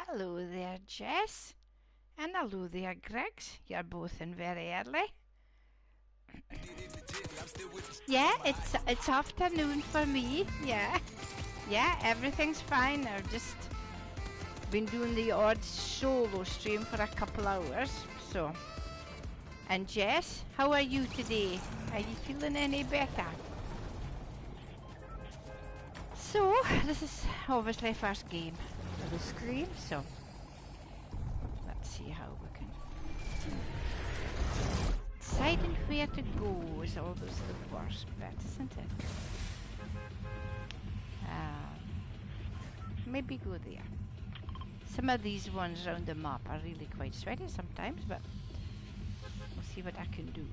Hello there, Jess. And hello there, Griggs. You're both in very early. Yeah, it's afternoon for me. Yeah, everything's fine. I've just been doing the odd solo stream for a couple hours. So, and Jess, how are you today? Are you feeling any better? So, this is obviously first game of the stream. So, let's see how we can. Deciding where to go is always the worst bit, isn't it? Maybe go there. Some of these ones around the map are really quite sweaty sometimes, but we'll see what I can do.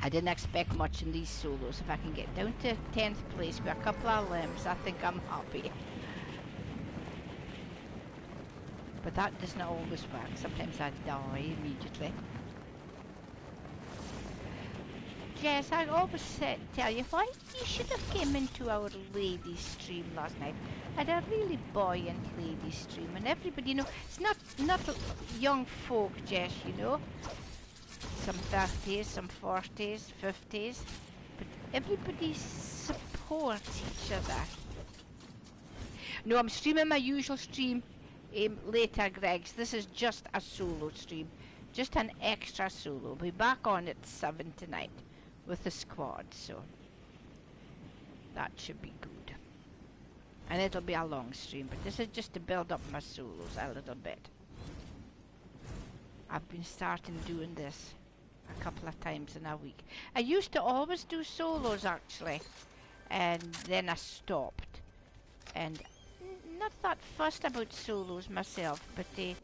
I didn't expect much in these solos. If I can get down to 10th place with a couple of limbs, I think I'm happy. But that does not always work. Sometimes I die immediately. Jess, I always tell you why you should have came into our ladies stream last night. I had a really buoyant ladies stream, and everybody, it's not young folk, Jess, some 30s, some 40s, 50s, but everybody supports each other. No, I'm streaming my usual stream later, Greg's. This is just a solo stream, just an extra solo. We'll be back on at 7 tonight with the squad, so that should be good. And it'll be a long stream, but this is just to build up my solos a little bit. I've been starting doing this a couple of times in a week. I used to always do solos actually, and then I stopped. And not that fussed about solos myself, but I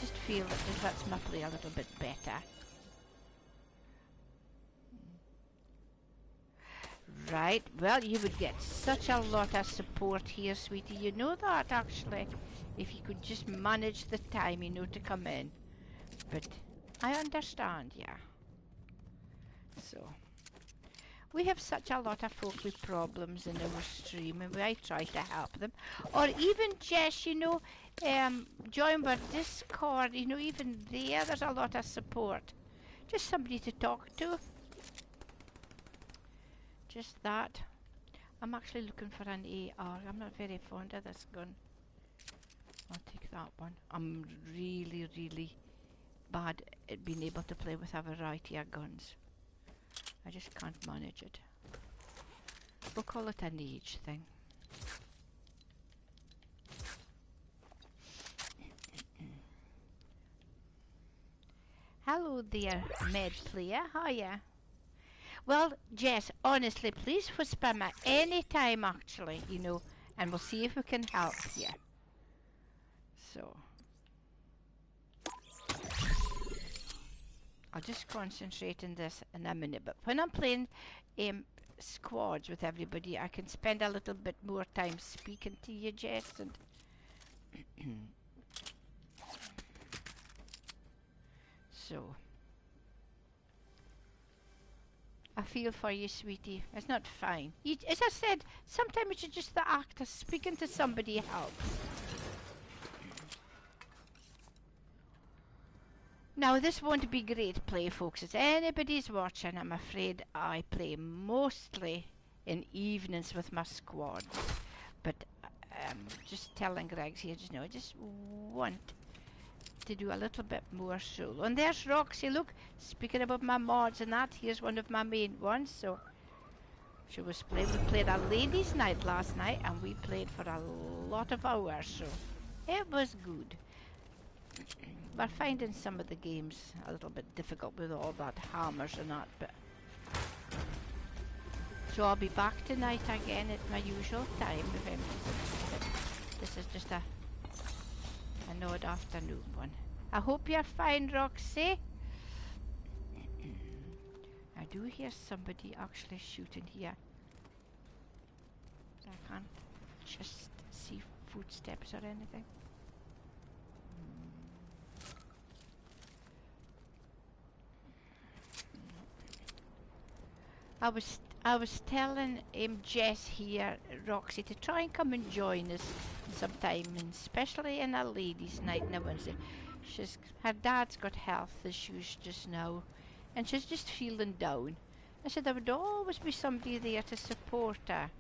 just feel that this lets me play a little bit better. Right, well, you would get such a lot of support here, sweetie. You know that, actually. If you could just manage the time, to come in. But I understand, yeah. So, we have such a lot of folk with problems in our stream, and I try to help them. Or even, Jess, join our Discord, even there's a lot of support. Just somebody to talk to. Just that. I'm actually looking for an AR. I'm not very fond of this gun. I'll take that one. I'm really, really bad at being able to play with a variety of guns. I just can't manage it. We'll call it an age thing. Hello there, med player. Hiya. Well, Jess, honestly, please whisper me any time, actually, and we'll see if we can help you. So, I'll just concentrate on this in a minute. But when I'm playing squads with everybody, I can spend a little bit more time speaking to you, Jess, and so. I feel for you, sweetie. It's not fine. As I said, sometimes it's just the act of speaking to somebody helps. Now, this won't be great play, folks. If anybody's watching, I'm afraid I play mostly in evenings with my squad. But just telling Greg's here, I just want to do a little bit more solo. And there's Roxy, look, speaking about my mods and that, here's one of my main ones. So we played a ladies night last night, and we played for a lot of hours, so it was good. We're finding some of the games a little bit difficult with all that hammers and that, but so I'll be back tonight again at my usual time. This is just an odd afternoon one. I hope you're fine, Roxy. I do hear somebody actually shooting here. I can't just see footsteps or anything. I was telling Jess here, Roxy, to try and come and join us sometime, and especially in a ladies' night on a Wednesday. Her dad's got health issues just now, and she's just feeling down. I said there would always be somebody there to support her.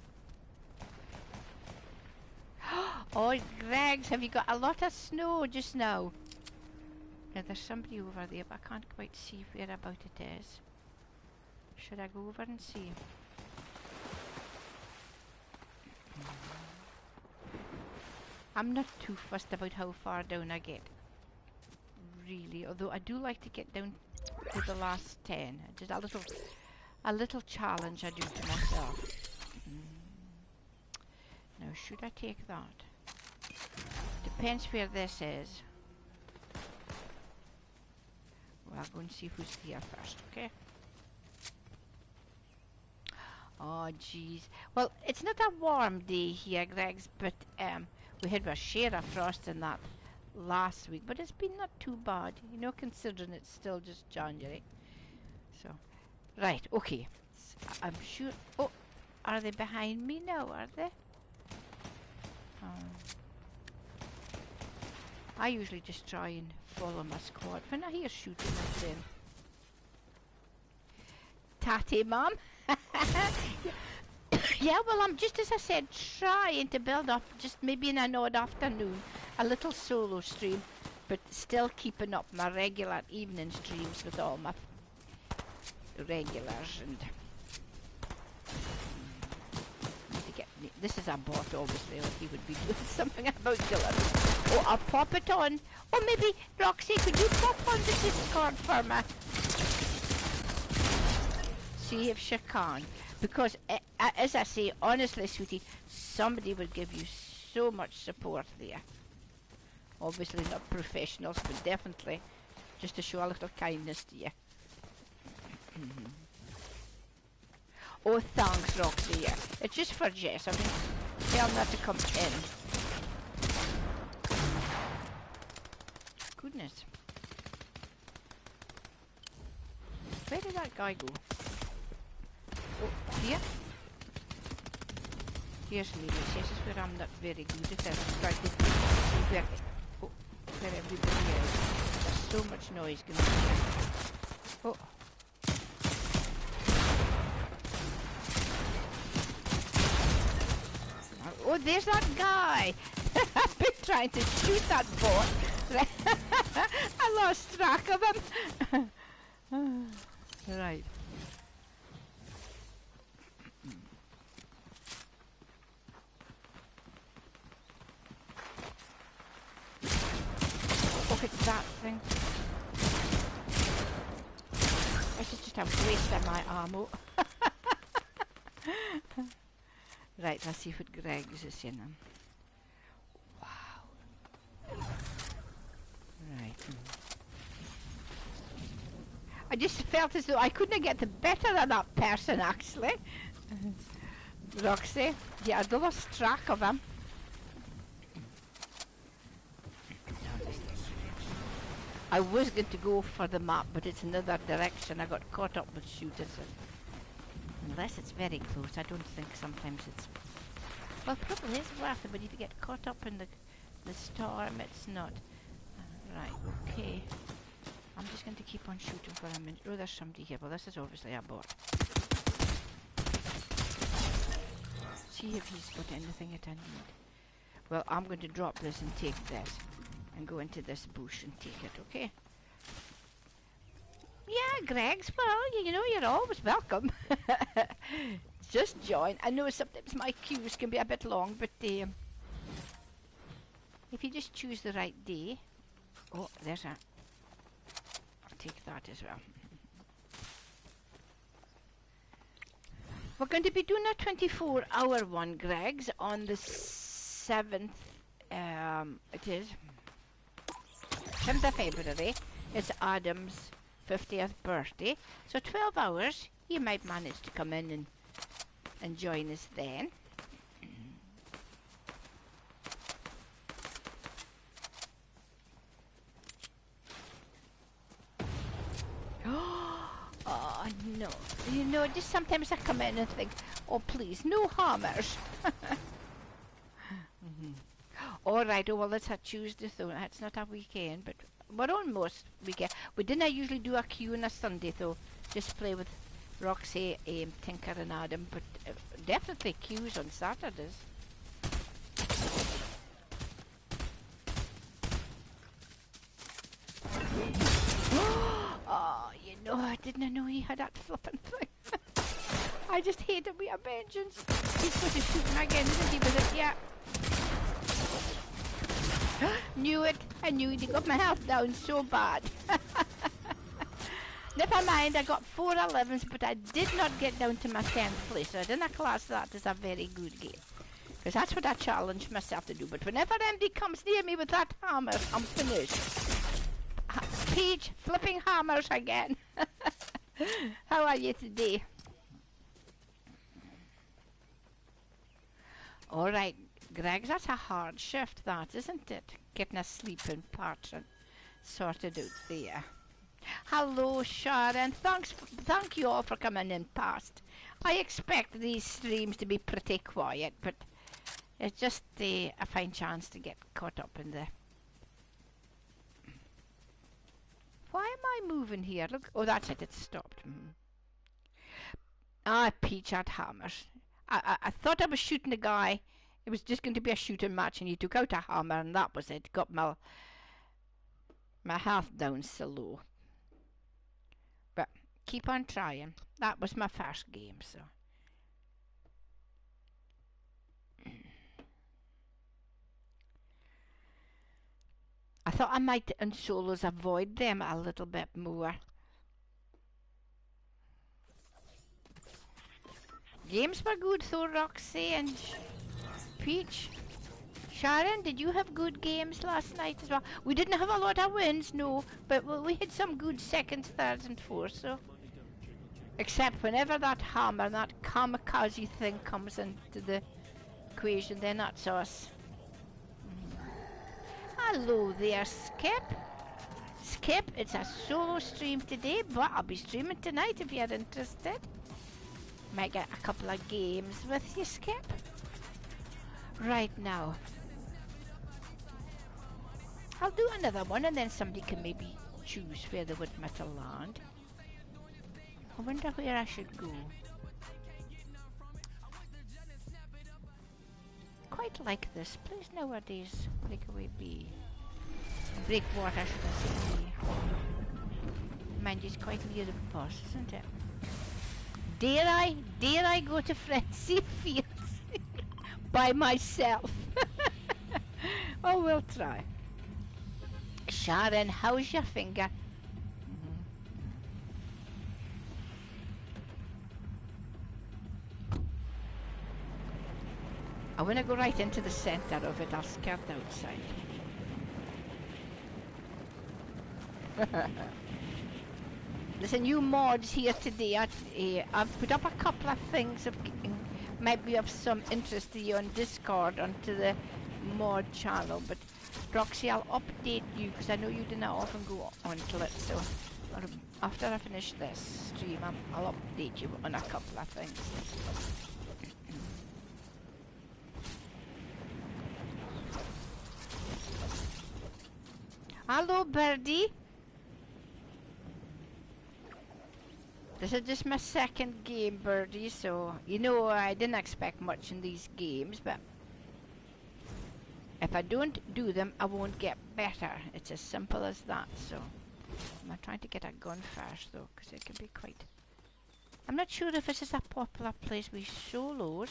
Oh, Greg's, have you got a lot of snow just now? Yeah, there's somebody over there, but I can't quite see where about it is. Should I go over and see? I'm not too fussed about how far down I get, really, although I do like to get down to the last 10. Just a little challenge I do to myself. Now, should I take that? Depends where this is. Well, I'll go and see who's here first, okay? Oh, jeez. Well, it's not a warm day here, Greg's, but we had our share of frost in that last week, but it's been not too bad, you know, considering it's still just January. So, right, okay. I'm sure... Oh, are they behind me now, are they? I usually just try and follow my squad. When I hear shooting, then Tatty, Mum. Yeah, well, I'm just, as I said, trying to build up, just maybe in an odd afternoon, a little solo stream, but still keeping up my regular evening streams with all my regulars. And this is a bot, obviously, or he would be doing something about killing. Oh, I'll pop it on. Or maybe, Roxy, could you pop on the Discord for me? See if she can. Because, as I say, honestly, sweetie, somebody would give you so much support there. Obviously not professionals, but definitely just to show a little kindness to you. Oh, thanks, Roxy, yeah. It's just for Jess. I mean, tell them not to come in. Goodness. Where did that guy go? Oh, here? Here's me. This is where I'm not very good at it. I'm trying to see where everybody is. There's so much noise going on. Oh. Oh, there's that guy! I've been trying to shoot that bot. I lost track of him. Right. Look at that thing. This is just a waste of my ammo. Right, let's see what Greg's is in them. Wow. Right. I just felt as though I couldn't get the better of that person, actually. Roxy, yeah, I lost track of him. I was going to go for the map, but it's another direction. I got caught up with shooters. Unless it's very close, I don't think sometimes it's... Well, probably is worth it, but if you get caught up in the storm, it's not. Right, okay. I'm just going to keep on shooting for a minute. Oh, there's somebody here. Well, this is obviously a bot. See if he's got anything that I need. Well, I'm going to drop this and take this. And go into this bush and take it, okay? Yeah, Greg's, well, you know, you're always welcome. Just join. I know sometimes my queues can be a bit long, but if you just choose the right day... Oh, there's a... I'll take that as well. We're going to be doing a 24-hour one, Greg's, on the 7th... it is... 7th of February. It's Adam's 50th birthday, so 12 hours. You might manage to come in and join us then. Oh no, you know, just sometimes I come in and think, oh please, no hammers. Alright, oh well, that's a Tuesday, though. That's not a weekend, but we're on most weekend. We didn't usually do a queue on a Sunday, though. Just play with Roxy, Tinker and Adam, but definitely queues on Saturdays. Oh, you know, I didn't know he had that flippin' thing. I just hate him with a vengeance. He's going to shoot me again, isn't he, with it? Yeah. Knew it. I knew it. He got my health down so bad. Never mind, I got 4 11s, but I did not get down to my 10th place, so I didn't class that as a very good game. Because that's what I challenged myself to do. But whenever anybody comes near me with that hammer, I'm finished. Peach, flipping hammers again. How are you today? Alright, Greg, that's a hard shift, that, isn't it? Getting a sleeping pattern sorted out there. Hello, Sharon. Thank you all for coming in past. I expect these streams to be pretty quiet, but it's just a fine chance to get caught up in the... Why am I moving here? Look, oh, that's it. It stopped. Ah, Peach had hammers. I thought I was shooting a guy. It was just going to be a shooting match, and he took out a hammer, and that was it. Got my health down so low. But keep on trying. That was my first game, so. I thought I might in solos avoid them a little bit more. Games were good though, Roxy and Peach. Sharon, did you have good games last night as well? We didn't have a lot of wins, no, but we had some good seconds, thirds and fourths, so. Except whenever that hammer, that kamikaze thing comes into the equation, then that's us. Hello there, Skip. Skip, it's a solo stream today, but I'll be streaming tonight if you're interested. Might get a couple of games with you, Skip. Right now. I'll do another one and then somebody can maybe choose where they want me to land. I wonder where I should go. Quite like this place nowadays. Breakaway B. Breakwater, should I say. Mind you, it's quite near the bus, isn't it? Dare I go to Frenzy Fields by myself? Oh, we'll try. Sharon, how's your finger? I want to go right into the center of it. I'll scare the outside. There's a new mods here today. I've put up a couple of things that might be of some interest to you on Discord onto the mod channel. But Roxy, I'll update you because I know you do not often go onto it. So after I finish this stream, I'll update you on a couple of things. Hello, Birdie. This is just my second game, Birdie, so you know I didn't expect much in these games, but if I don't do them, I won't get better. It's as simple as that, so I'm trying to get a gun first, though, because it can be quite... I'm not sure if this is a popular place with solos.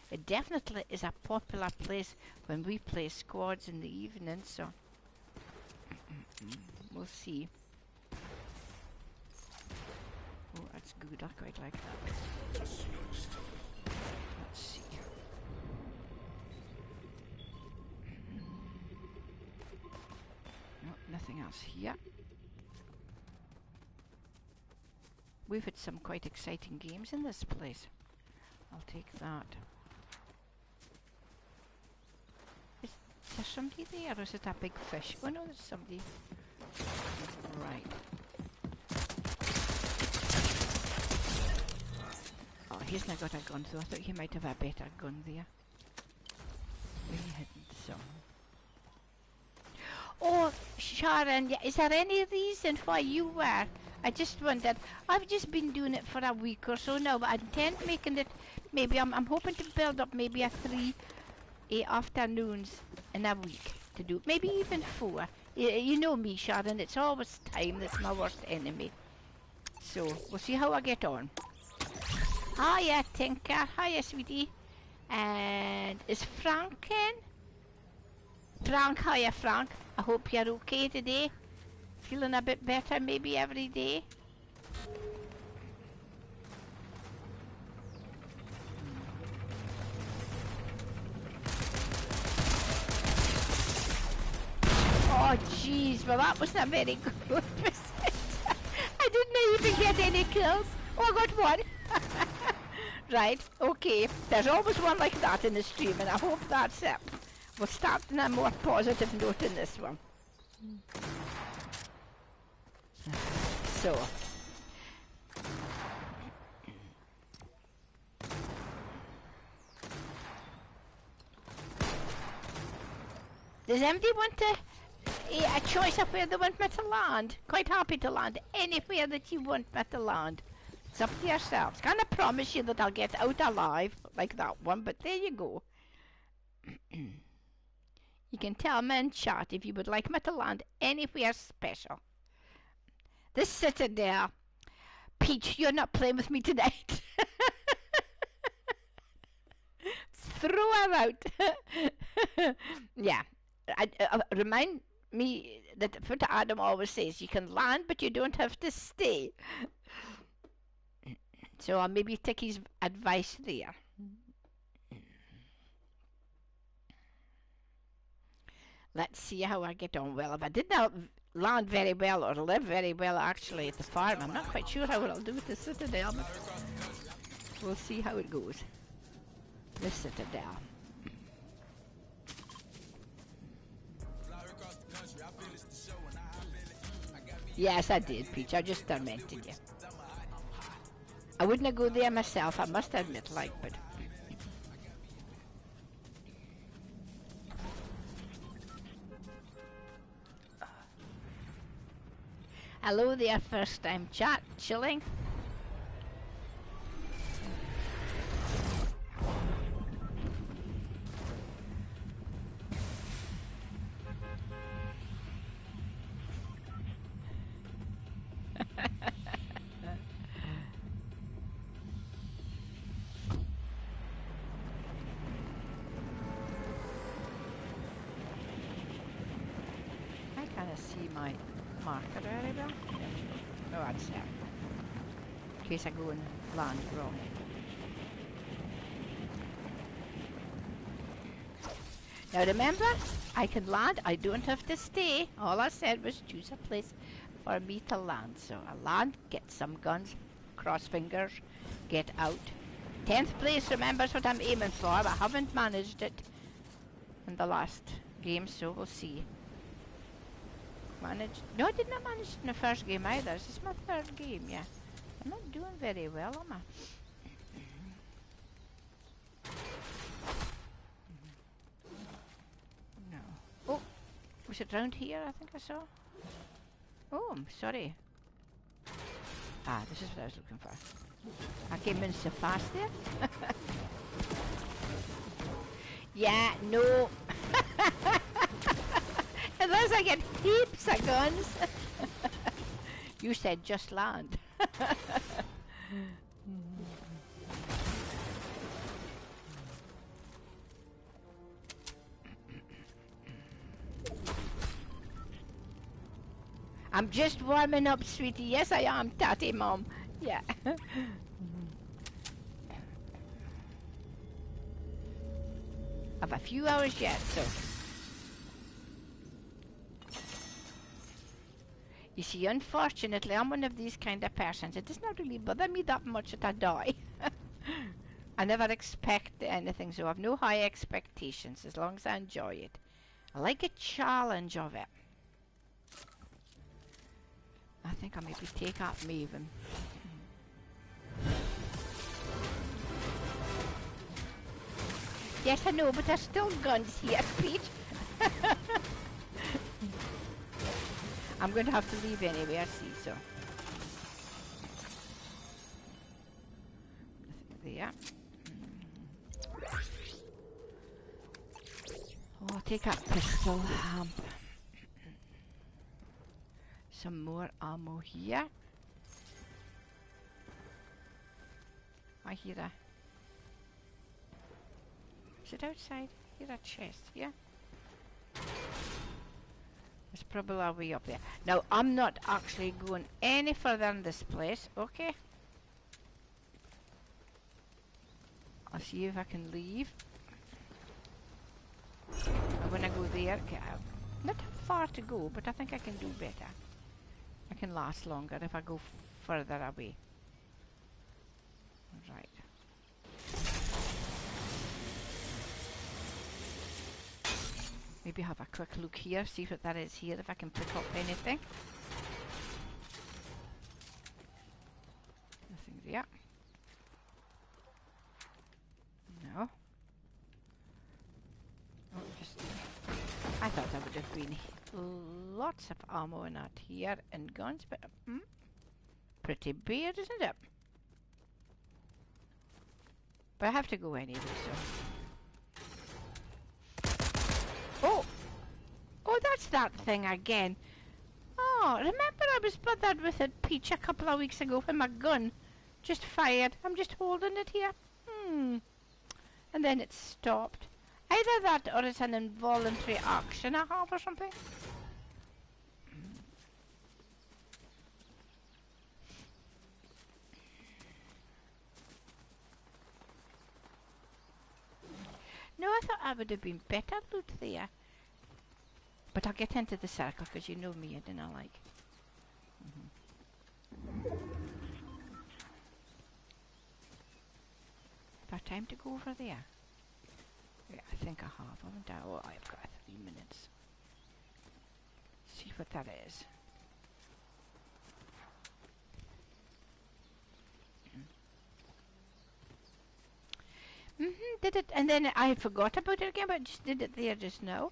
It definitely is a popular place when we play squads in the evening, so... We'll see. Oh, that's good. I quite like that. Let's see. No, nothing else here. We've had some quite exciting games in this place. I'll take that. Is there somebody there, or is it a big fish? Oh no, there's somebody. Right. Oh, he's not got a gun, so I thought he might have a better gun there. Where he hidden some. Oh, Sharon, yeah, is there any reason why you were? I just wondered. I've just been doing it for a week or so now, but I intend making it. Maybe I'm hoping to build up maybe a 3 afternoons in a week to do. Maybe even 4. You know me, Sharon. It's always time that's my worst enemy. So we'll see how I get on. Hiya, Tinker. Hiya, sweetie. And is Frank in? Frank, hiya, Frank. I hope you're okay today. Feeling a bit better maybe every day. Oh, jeez. Well, that wasn't a very good, was it? I didn't even get any kills. Oh, I got one. Right, okay. There's always one like that in the stream, and I hope that's it. We'll start on a more positive note in this one. So. Does anybody want a choice of where they want me to land? Quite happy to land anywhere that you want me to land. It's up to yourselves. Can't I promise you that I'll get out alive like that one, but there you go. You can tell me in chat if you would like me to land anywhere special. This Citadel. Peach, you're not playing with me tonight. Throw her out. Yeah. Remind me that what Adam always says, you can land but you don't have to stay. So I'll maybe take his advice there. Let's see how I get on. Well, if I did not land very well or live very well actually at the farm, I'm not quite sure how I'll do with the Citadel, but we'll see how it goes. The Citadel. Yes, I did, Peach. I just tormented you. I wouldn't go there myself, I must admit, like, but... Hello there, first time chat, chilling. I can't see my marker very well. Oh, that's there. In case I go and land wrong. Now remember, I can land, I don't have to stay. All I said was choose a place for me to land. So I land, get some guns, cross fingers, get out. 10th place, remember, is what I'm aiming for. I haven't managed it in the last game, so we'll see. Managed? No, I did not manage it in the first game either. This is my 3rd game, yeah. I'm not doing very well, am I? No. Oh, was it round here? I think I saw. Oh, I'm sorry. Ah, this is what I was looking for. I came in so fast there. Yeah, no. Unless I get heaps of guns. You said just land. I'm just warming up, sweetie. Yes, I am, Tatty Mom. Yeah. I've a few hours yet, so. You see, unfortunately, I'm one of these kind of persons. It does not really bother me that much that I die. I never expect anything, so I have no high expectations as long as I enjoy it. I like a challenge of it. I think I'll maybe take out Maven. Yes, I know, but there's still guns here, Pete. I'm going to have to leave anyway, I see, so. There. Oh, I'll take that pistol. Some more ammo here. I hear a... Is it outside? I hear a chest, yeah? There's probably a way up there. Now, I'm not actually going any further in this place, okay? I'll see if I can leave. I'm gonna go there. Okay, not far to go, but I think I can do better. I can last longer if I go further away. Right. Maybe have a quick look here, see what that is here, if I can pick up anything. Nothing there. No. Oh, just... I thought there would have been lots of ammo in that here and guns, but pretty bare, isn't it? But I have to go anyway, so... Oh! Oh, that's that thing again. Oh, remember I was bothered with a peach a couple of weeks ago when my gun just fired. I'm just holding it here. And then it stopped. Either that or it's an involuntary action I have or something. No, I thought I would have been better loot there. But I'll get into the circle because you know me, I didn't like. Have I time to go over there? Yeah, I think I have, haven't I? Oh, I've got 3 minutes. See what that is. Did it, and then I forgot about it again, but just did it there just now.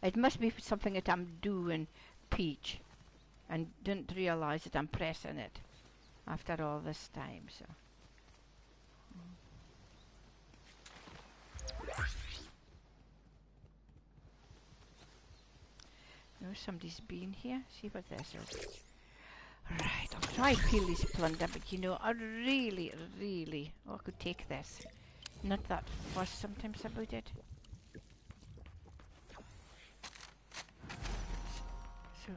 It must be something that I'm doing, Peach, and didn't realise that I'm pressing it after all this time, so. No, somebody's been here. See what this is. Right, I'll try to peel this plunder, but you know, I really, I could take this. Not that fussed sometimes about it. So,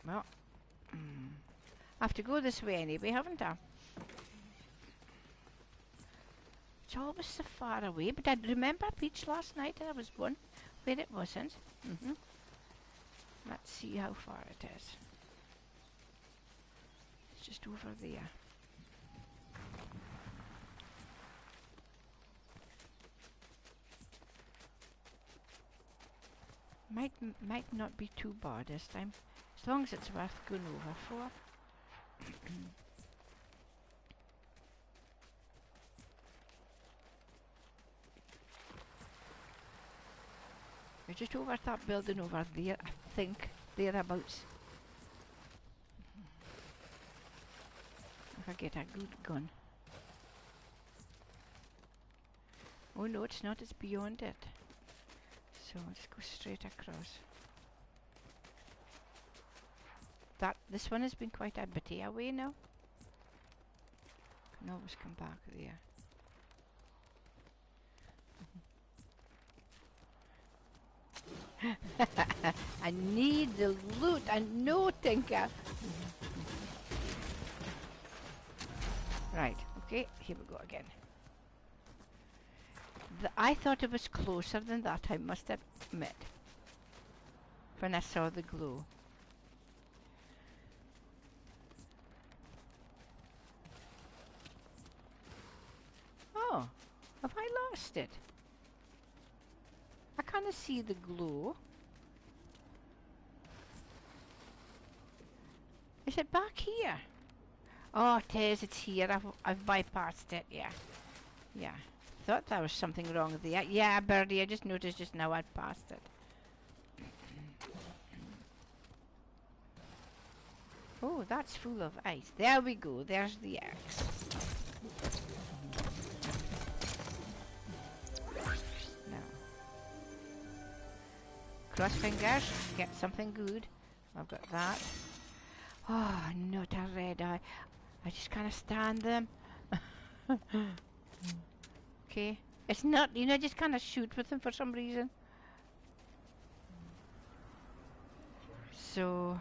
well, I have to go this way anyway, haven't I? It's always so far away, but I remember a beach last night and there was one where it wasn't. Let's see how far it is. It's just over there. Might not be too bad this time, as long as it's worth going over for. We're just over that building over there, I think, thereabouts. If I get a good gun. Oh no, it's not, it's beyond it. So let's go straight across. This one has been quite a bit away now. Can always come back there. I need the loot, I know, Tinker. Right, okay, here we go again. I thought it was closer than that, I must admit, when I saw the glow. Oh, have I lost it? I can't see the glow. Is it back here? Oh, it is, it's here. I've bypassed it, yeah. Yeah. Thought there was something wrong there. Yeah, Birdie, I just noticed just now I'd passed it. Oh, that's full of ice. There we go. There's the axe. Now, cross fingers. Get something good. I've got that. Oh, not a red eye. I just can't stand them. Okay. It's not, you know, just kind of shoot with them for some reason. So,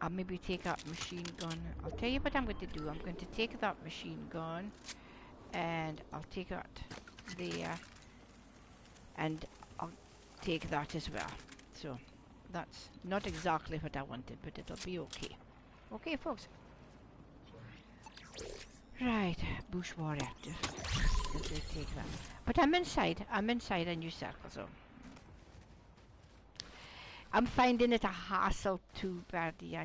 I'll maybe take that machine gun. I'll tell you what I'm going to do. I'm going to take that machine gun and I'll take that there and I'll take that as well. So, that's not exactly what I wanted, but it'll be okay. Okay, folks. Right, bush warrior. Just take that. But I'm inside a new circle, so I'm finding it a hassle too, Birdie.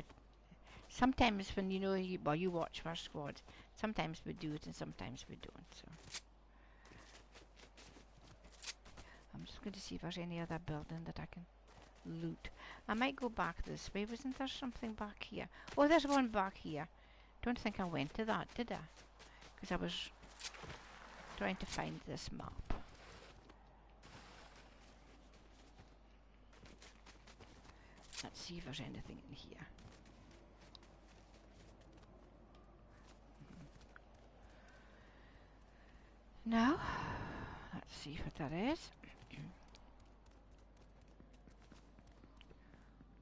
Sometimes when you know, you watch our squad, sometimes we do it and sometimes we don't. So I'm just going to see if there's any other building that I can loot. I might go back this way. Wasn't there something back here? Oh, there's one back here. Don't think I went to that, did I? Because I was trying to find this map. Let's see if there's anything in here. No. Let's see what that is.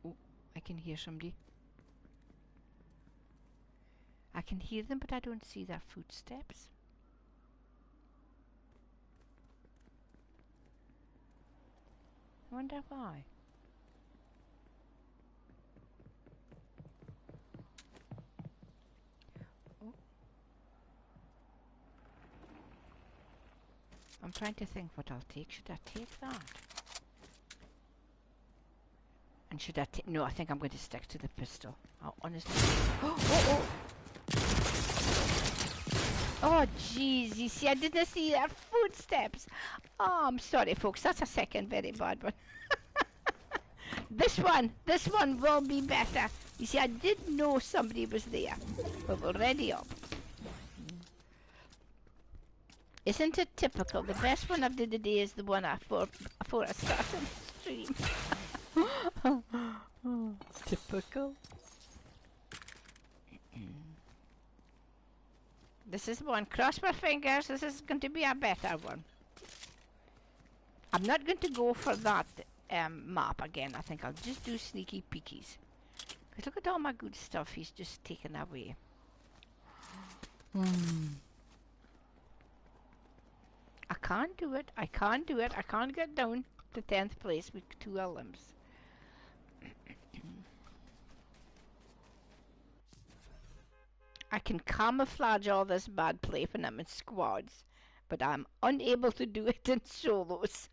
Oh, I can hear somebody. I can hear them, but I don't see their footsteps. I wonder why. Oh. I'm trying to think what I'll take. Should I take that? And should I take... No, I think I'm going to stick to the pistol. I'll honestly... Oh! Oh, jeez, you see, I didn't see their footsteps. Oh, I'm sorry, folks. That's a second very bad one. This one will be better. You see, I did know somebody was there. But we're ready up. Isn't it typical? The best one I've did today is the one before I started the stream. Typical. This is one. Cross my fingers. This is going to be a better one. I'm not going to go for that map again. I think I'll just do sneaky peekies. Because look at all my good stuff he's just taken away. I can't do it. I can't do it. I can't get down to 10th place with 2 limbs. I can camouflage all this bad play when I'm in squads, but I'm unable to do it in solos.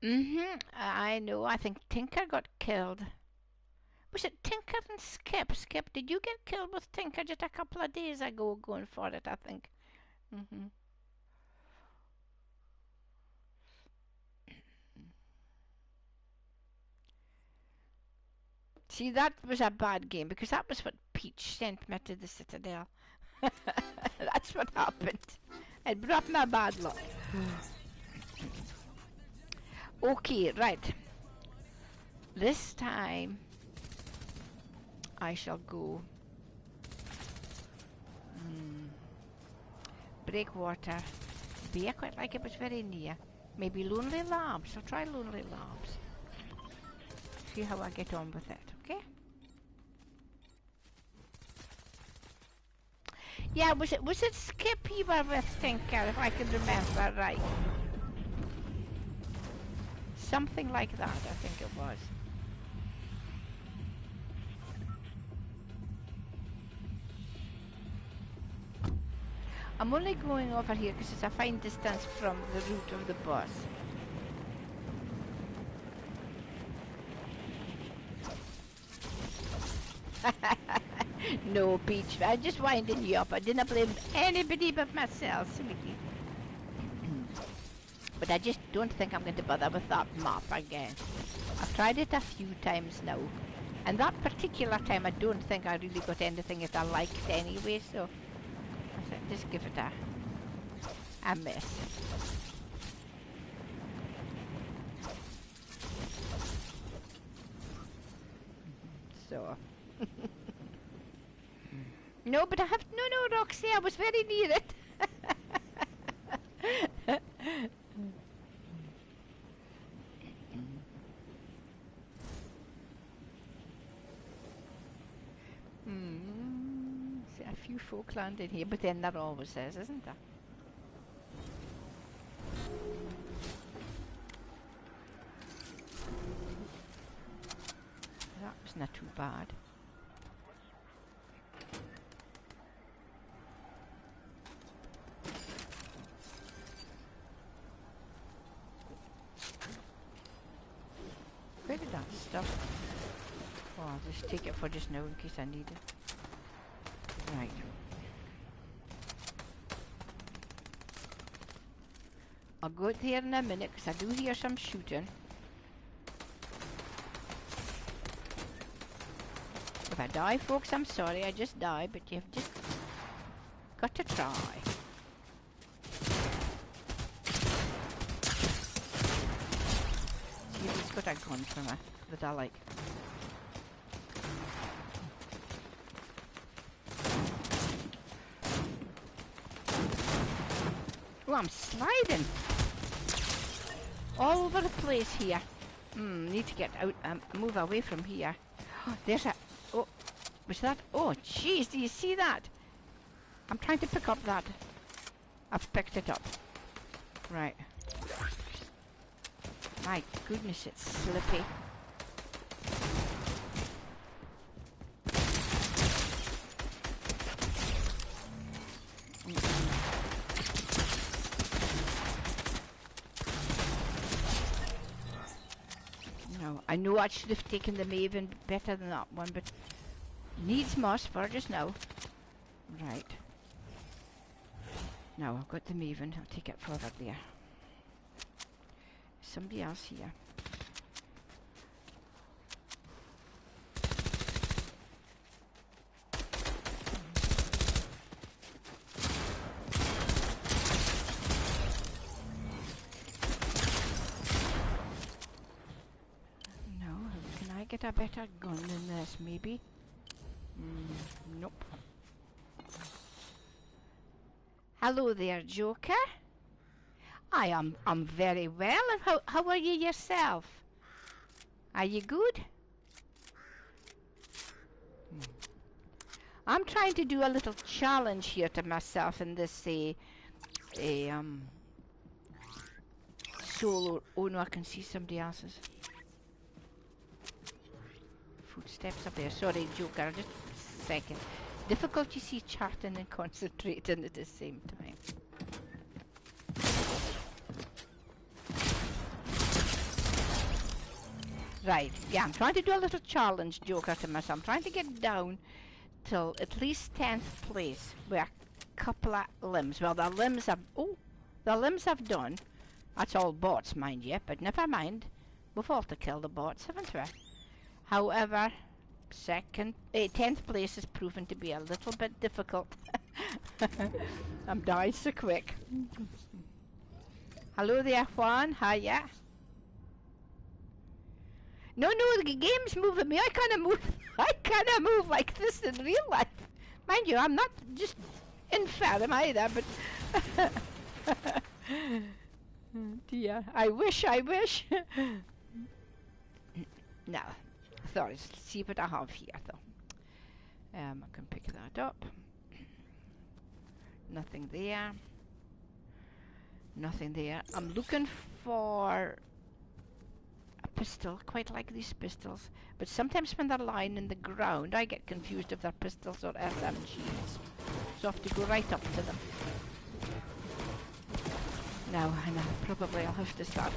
I know. I think Tinker got killed. Was it Tinker and Skip? Skip, did you get killed with Tinker just a couple of days ago going for it, I think? See, that was a bad game because that was what Peach sent me to the Citadel. That's what happened. It brought me bad luck. Okay, right. This time I shall go Breakwater. Bay, I quite like it, but it's very near. Maybe Lonely Labs. I'll try Lonely Labs. See how I get on with it, okay? Yeah, was it Skip you were with, Tinker, if I can remember right? Something like that, I think it was. I'm only going over here because it's a fine distance from the route of the bus. No, Peach, I just winding you up. I didn't blame anybody but myself, sweetie. But I just don't think I'm going to bother with that map again. I've tried it a few times now. And that particular time I don't think I really got anything that I liked anyway, so I thought just give it a miss. So no, but I have no, Roxy, I was very near it. See, a few folk landed here, but then there always is, isn't there? That was not too bad. Where did that stuff? Oh, I'll just take it for just now in case I need it. Right. I'll go out there in a minute because I do hear some shooting. If I die, folks, I'm sorry. I just die, but you've just got to try. See if he's got a gun for me that I like. Oh, I'm sliding all over the place here. Need to get out, move away from here. There's a, oh, was that, oh jeez, do you see that? I'm trying to pick up that. I've picked it up. Right. My goodness, it's slippy. No, I know I should have taken the Maven better than that one, but needs must for just now. Right. Now I've got the Maven. I'll take it further there. Somebody else here. No, can I get a better gun than this, maybe? Nope. Hello there, Joker. I'm very well, and how are you yourself? Are you good? I'm trying to do a little challenge here to myself in this solo. Oh no, I can see somebody else's footsteps up there. Sorry, Joker, just a second. Difficult, you see, charting and concentrating at the same time. Right, yeah, I'm trying to do a little challenge, Joker, to myself. I'm trying to get down till at least 10th place with a couple of limbs. Well, the limbs have... Oh, the limbs have done. That's all bots, mind you, but never mind. We've all to kill the bots, haven't we? However, 10th place has proven to be a little bit difficult. I'm dying so quick. Hello there, Juan. Hiya. No, the game's moving me. I can't move. I can't move like this in real life. Mind you, I'm not just infirm either, but dear, I wish. No, sorry. Let's see what I have here, though. I can pick that up. Nothing there. Nothing there. I'm looking for pistol, quite like these pistols, but sometimes when they're lying in the ground I get confused if they're pistols or SMGs, so I have to go right up to them. Now, and probably I'll have to start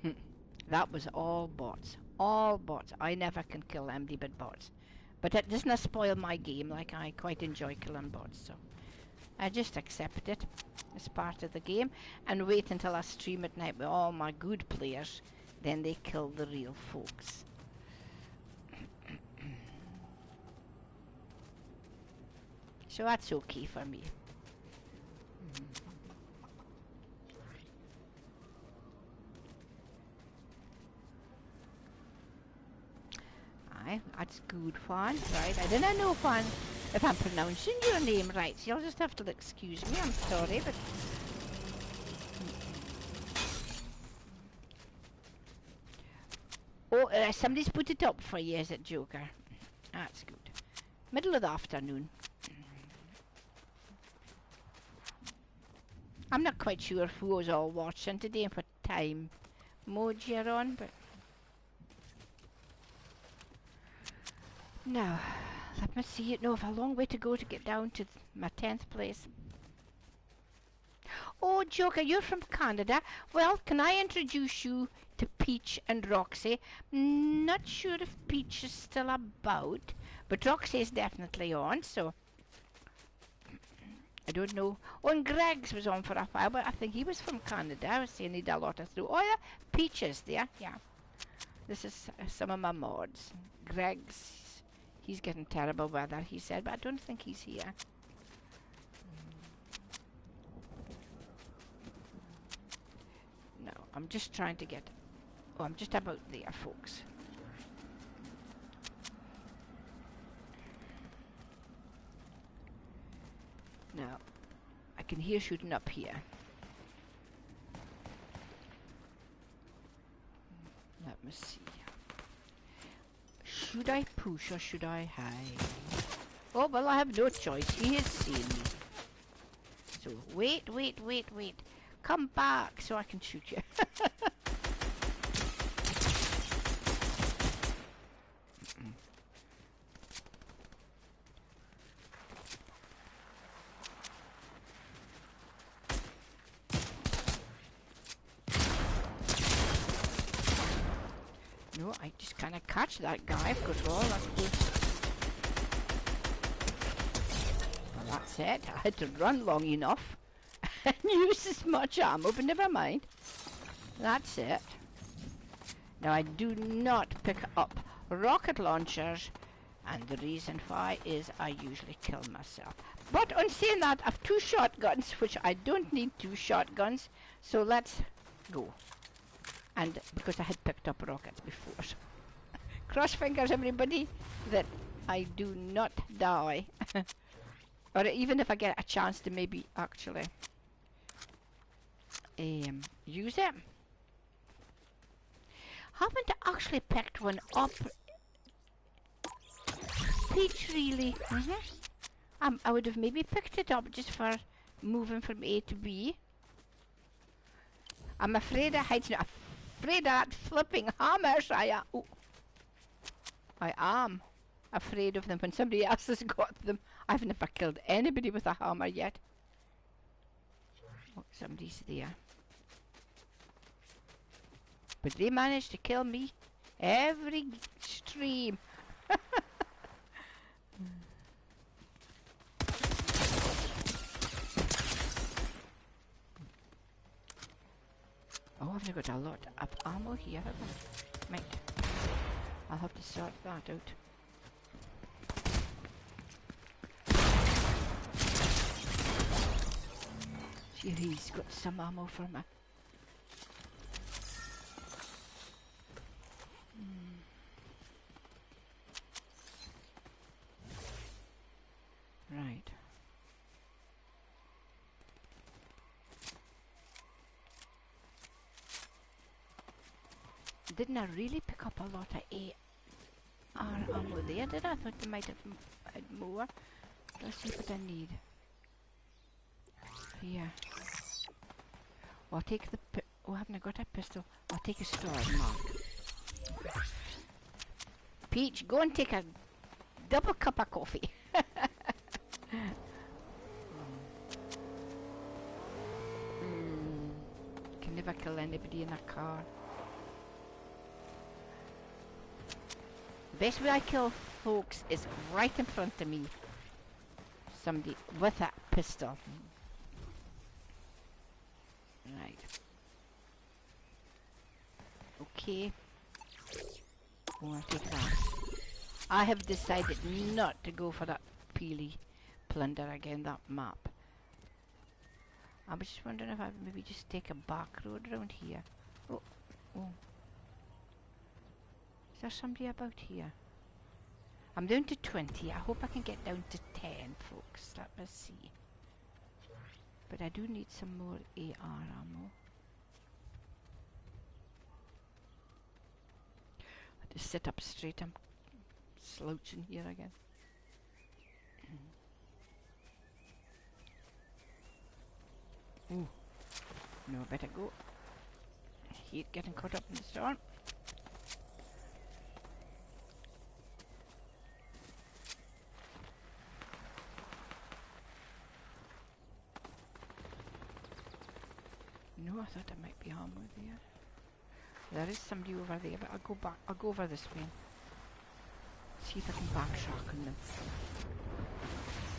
going. That was all bots. All bots. I never can kill MD but bots. But it doesn't spoil my game. Like, I quite enjoy killing bots, so I just accept it as part of the game and wait until I stream at night with all my good players. Then they kill the real folks. So that's okay for me. Aye, that's good fun, right? I didn't know if I'm pronouncing your name right, so you'll just have to excuse me, I'm sorry, but... Oh, somebody's put it up for you, is it, Joker? That's good. Middle of the afternoon. I'm not quite sure who was all watching today and what time mode you're on, but... Now, let me see. No, I've a long way to go to get down to my 10th place. Oh, Joker, you're from Canada. Well, can I introduce you to Peach and Roxy? Not sure if Peach is still about, but Roxy is definitely on, so... I don't know. Oh, and Greg's was on for a while, but I think he was from Canada. I was saying he did a lot of through. Oh, yeah, Peach is there, yeah. This is some of my mods. Greg's, he's getting terrible weather, he said, but I don't think he's here. No, I'm just trying to get... Oh, I'm just about there, folks. Now, I can hear shooting up here. Let me see. Should I push or should I hide? Oh, well, I have no choice. He has seen me. So, wait. Come back so I can shoot you. No, I just kind of catch that guy because all that's good. Well, that's it. I had to run long enough and use as much ammo, but never mind. That's it. Now, I do not pick up rocket launchers, and the reason why is I usually kill myself. But on saying that, I've 2 shotguns, which I don't need 2 shotguns, so let's go. And because I had picked up rockets before. Cross fingers, everybody, that I do not die. Or even if I get a chance to maybe actually use it. Haven't actually picked one up. Peach, really. I would have maybe picked it up just for moving from A to B. I'm afraid of heights. Afraid of that flipping hammers. I am afraid of them when somebody else has got them. I've never killed anybody with a hammer yet. Oh, somebody's there. But they managed to kill me every stream. Oh, I've got a lot of ammo here, haven't I? Right. I'll have to sort that out. See, he's got some ammo for me. Right. Didn't I really pick up a lot of AR ammo there, did I? I thought they might have had more. Let's see what I need. Here. Oh, I'll take the oh, haven't I got a pistol? I'll take a star mark. Peach, go and take a double cup of coffee. Can never kill anybody in a car. best way I kill folks is right in front of me. Somebody with a pistol. Right. Okay. Oh, I'll take that. I have decided not to go for that peely plunder again, that map. I was just wondering if I would maybe just take a back road around here. Oh, oh. Is there somebody about here? I'm down to 20. I hope I can get down to 10, folks. Let me see. But I do need some more AR ammo. I'll just sit up straight. I'm slouching here again. Ooh. No, better go. Hate getting caught up in the storm. No, I thought there might be armor there. There is somebody over there, but I'll go back. I'll go over this way. See if I can backtrack on them.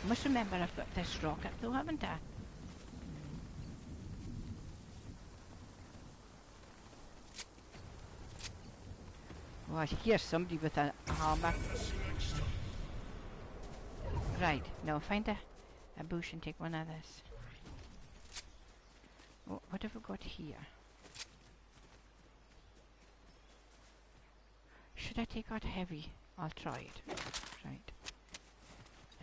I must remember I've got this rocket though, haven't I? Oh, I hear somebody with a hammer. Right, now find a bush and take one of this. Oh, what have we got here? Should I take out heavy? I'll try it. Right.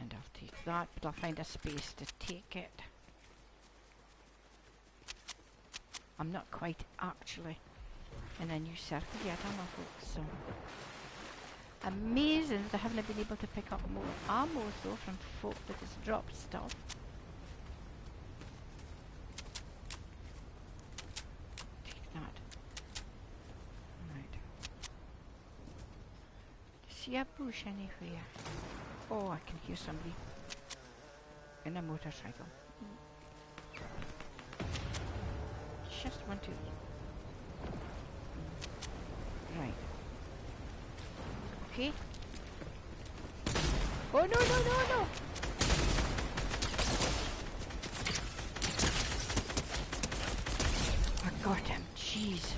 And I'll take that, but I'll find a space to take it. I'm not quite actually in a new circle yet, am I, folks? So amazing that I haven't been able to pick up more ammo though from folk that has dropped stuff. Take that. Right. See a bush anywhere? Oh, I can hear somebody in a motorcycle. Just want to. Right. Okay. Oh no no no no! I got him. Jeez.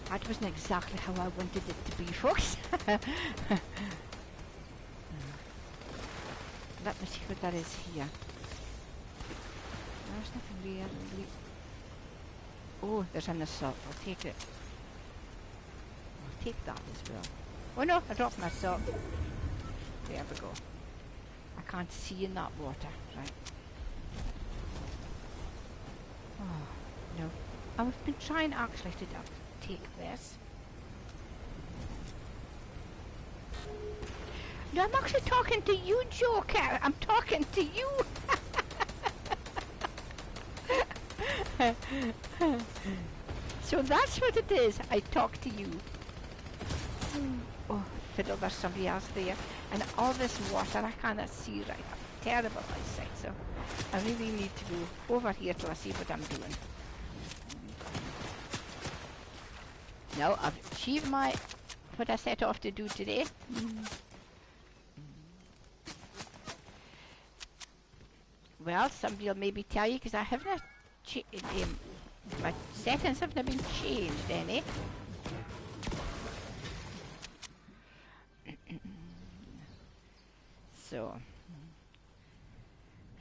That wasn't exactly how I wanted it to be, folks. Let me see what that is here. There's nothing really. Oh, there's an assault. I'll take it. I'll take that as well. Oh no, I dropped my assault. There we go. I can't see in that water. Right. Oh, no. I've been trying actually to take this. No, I'm actually talking to you, Joker. I'm talking to you. So that's what it is. I talk to you. Oh, fiddle, there's somebody else there. And all this water, I cannot see right. I'm terrible eyesight, so I really need to go over here till I see what I'm doing. Now, I've achieved what I set off to do today. Well, somebody will maybe tell you, because I haven't my settings haven't been changed any. So,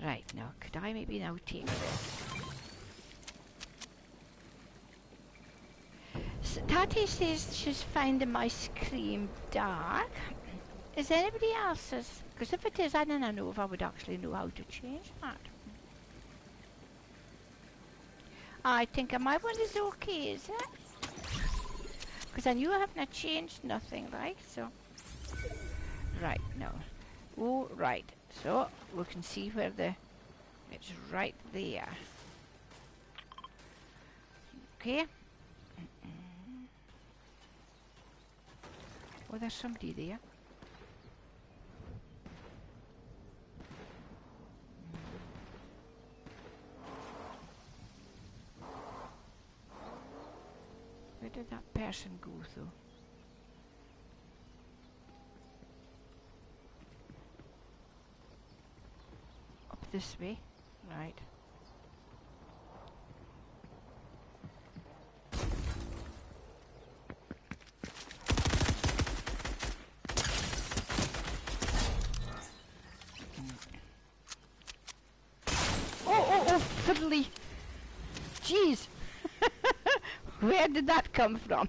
right, now, could I maybe now take this? So, Tati says she's finding my screen dark. Is anybody else's? Because if it is, I don't know if I would actually know how to change that. I think my one is okay, is it? Because I knew I haven't changed nothing, right? So, right, now. Oh, right. So, we can see where it's right there. Okay. Oh, there's somebody there. Where did that person go, though? this way. Right. Oh, suddenly. Jeez. Where did that come from?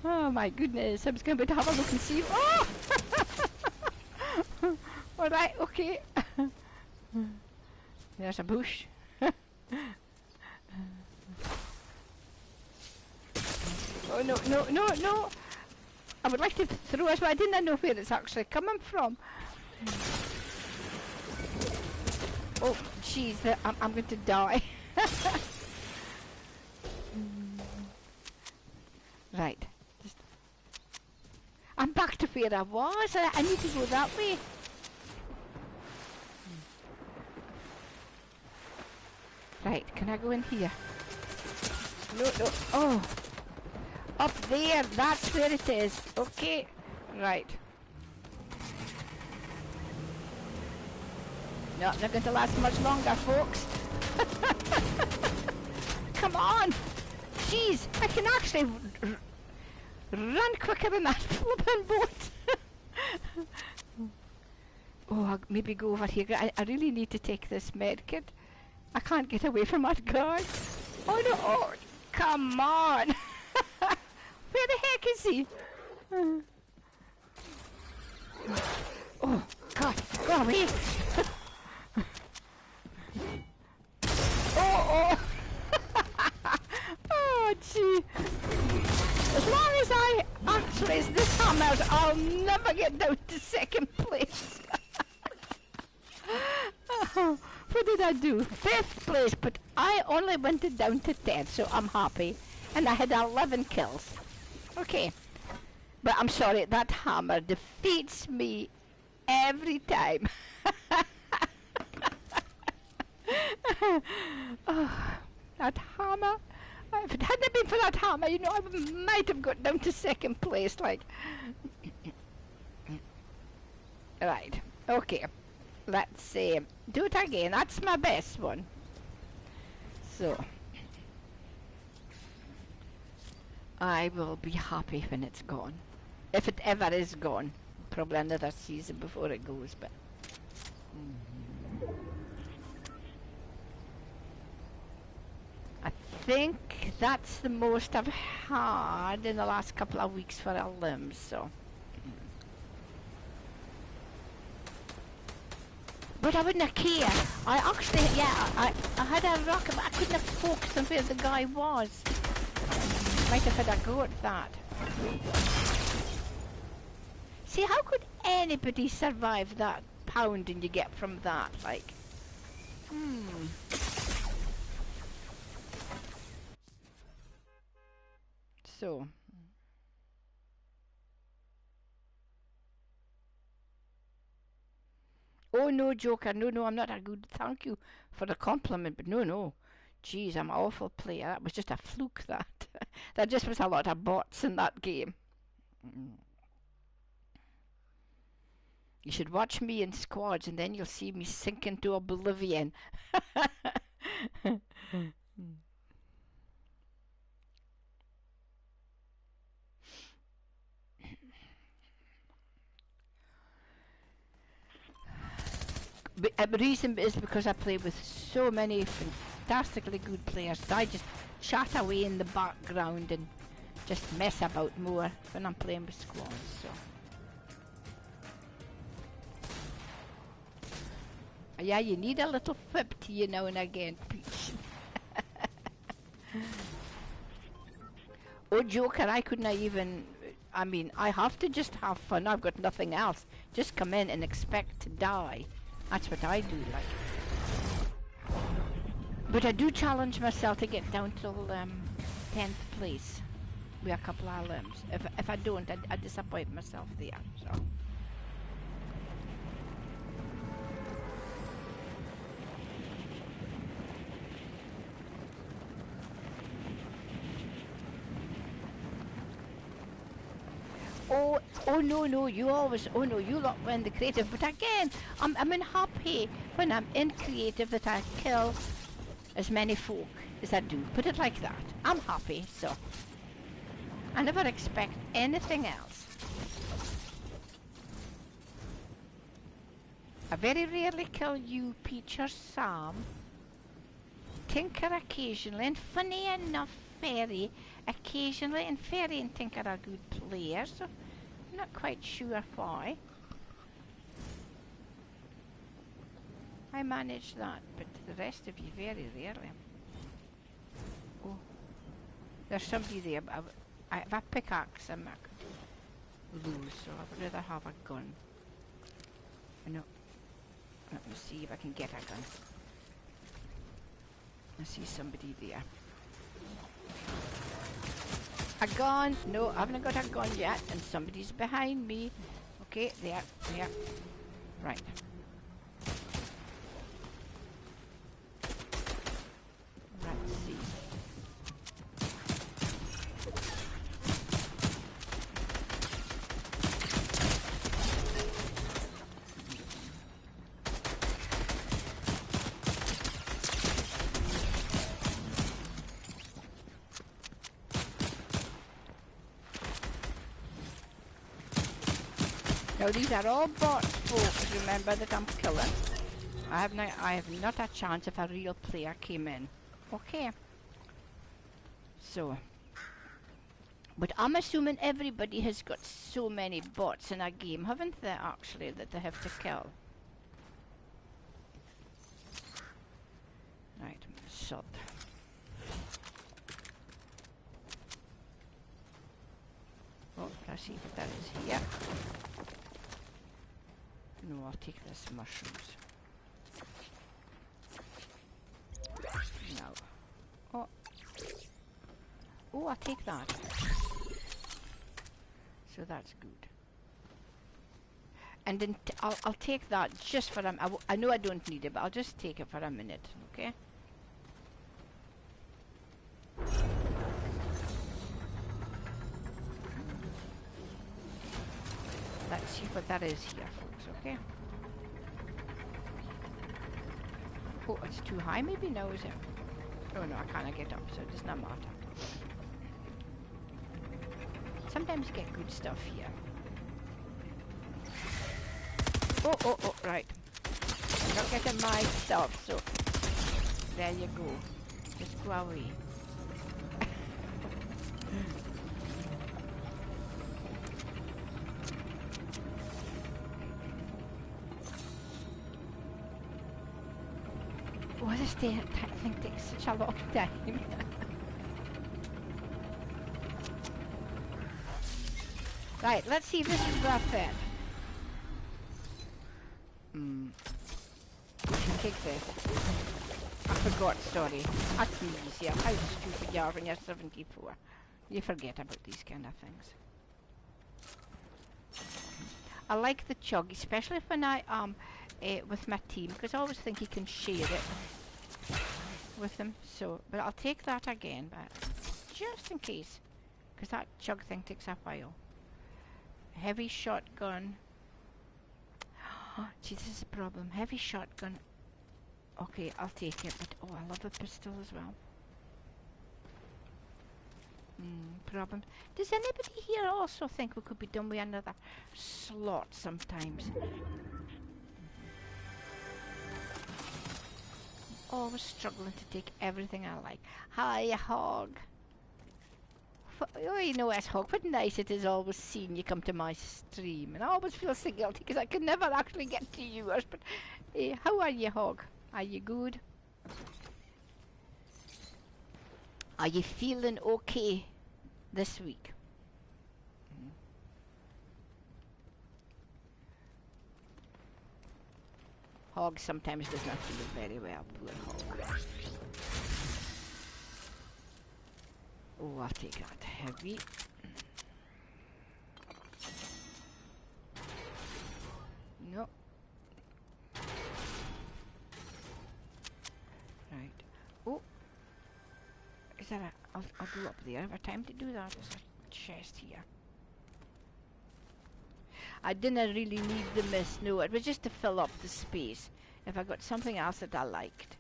Oh my goodness. I'm just going to have a look and see. Oh! Alright, okay. There's a bush. Oh no, no, no, no! I would like to throw it, but I didn't know where it's actually coming from. Oh, jeez, I'm going to die. Right. I'm back to where I was. I need to go that way. Right, can I go in here? No, no. Oh. Up there, that's where it is. Okay. Right. No, not going to last much longer, folks. Come on. Jeez, I can actually run quicker than that flipping boat. Oh, I'll maybe go over here. I really need to take this medkit. I can't get away from that guy. Oh no, oh, come on. Where the heck is he? Oh, God, go away. Oh. Oh, gee. As long as I actually this hammer, I'll never get down to second place. Oh, what did I do? 5th place, but I only went it down to 10, so I'm happy. And I had 11 kills. Okay. But I'm sorry, that hammer defeats me every time. Oh, that hammer. If it hadn't been for that hammer, you know, I might have got down to second place, like. Right. Okay. Let's see. Do it again. That's my best one. So. I will be happy when it's gone. If it ever is gone. Probably another season before it goes, but. I think that's the most I've had in the last couple of weeks for a limb, so. But I wouldn't have cared. I actually, yeah, I had a rocket, but I couldn't have focused on where the guy was. Might have had a go at that. See, how could anybody survive that pounding you get from that? Like, So. Oh no, Joker, no, I'm not a good. Thank you for the compliment, but no. Jeez, I'm an awful player. That was just a fluke, that. There just was a lot of bots in that game. You should watch me in squads and then you'll see me sink into oblivion. The reason is because I play with so many fantastically good players. I just chat away in the background and just mess about more when I'm playing with squads. So. Yeah, you need a little whip to you now and again, Peach. Oh, Joker, I couldn't even. I mean, I have to just have fun. I've got nothing else. Just come in and expect to die. That's what I do, like. But I do challenge myself to get down till 10th place with a couple of limbs. If I don't, I disappoint myself there. So. Oh Oh no, no, you always, oh no, you lot were in the creative. But again, I'm in happy when I'm in creative that I kill as many folk as I do. Put it like that. I'm happy, so I never expect anything else. I very rarely kill you, Peach or Sam. Tinker occasionally, and funny enough, Fairy occasionally, and Fairy and Tinker are good players, so I'm not quite sure why. I manage that, but the rest of you very rarely. Oh, there's somebody there, but if I pickaxe them, I could lose, so I would rather have a gun. No, let me see if I can get a gun. I see somebody there. A gun! No, I haven't got a gun yet, and somebody's behind me. Okay, there. Right. Let's see. Now these are all bots, folks, remember, that I'm killing. I have not a chance if a real player came in. Okay. So. But I'm assuming everybody has got so many bots in a game, haven't they, actually, that they have to kill. Right, sod. Oh, let's see what that is here. No, I'll take this mushrooms. No. Oh. Oh, I'll take that. So that's good. And then I'll take that just for a I know I don't need it, but I'll just take it for a minute, okay? Let's see what that is here, folks, okay? Oh, it's too high maybe? No, is it? Oh no, I can't get up, so it does not matter. Sometimes you get good stuff here. Oh, right. I'm not getting my stuff, so there you go. Just go away. Oh, this thing takes such a long time. Right, let's see if this is worth it. You can take this. I forgot, sorry. That's me, easier. How stupid you are when you're 74. You forget about these kind of things. I like the chug, especially when I am with my team, because I always think you can share it with them. So, but I'll take that again, but just in case, because that chug thing takes a while. Heavy shotgun. Oh, gee, this is a problem. Heavy shotgun. Okay, I'll take it, but oh, I love a pistol as well. Problem. Does anybody here also think we could be done with another slot sometimes? Always struggling to take everything I like. Hi, Hog. Oh, you know, as Hog, what nice it is always seeing you come to my stream. And I always feel so guilty because I can never actually get to yours. But how are you, Hog? Are you good? Are you feeling okay this week? Hog sometimes does not feel very well, poor Hog. Oh, I'll take that heavy. No. Right. Oh. Is that a... I'll go up there. Have I time to do that? There's a chest here. I didn't really need the mist, no, it was just to fill up the space if I got something else that I liked.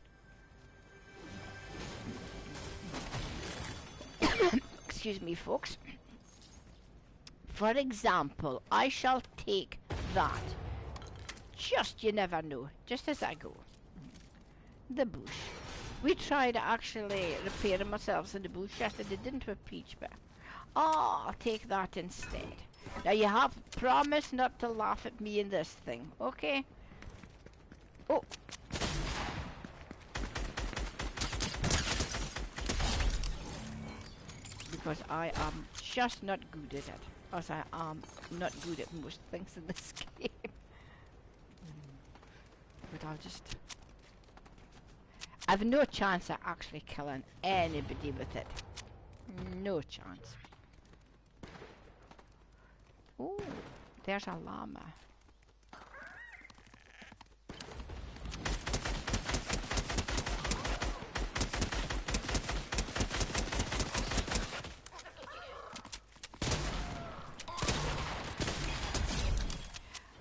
Excuse me, folks. For example, I shall take that. Just, you never know, just as I go. The bush. We tried actually repairing ourselves in the bush yesterday, didn't we, Peach Bear? Oh, I'll take that instead. Now you have promised not to laugh at me in this thing, okay? Oh. Because I am just not good at it. As I am not good at most things in this game. But I'll just... I've no chance of actually killing anybody with it. No chance. Oh, there's a llama.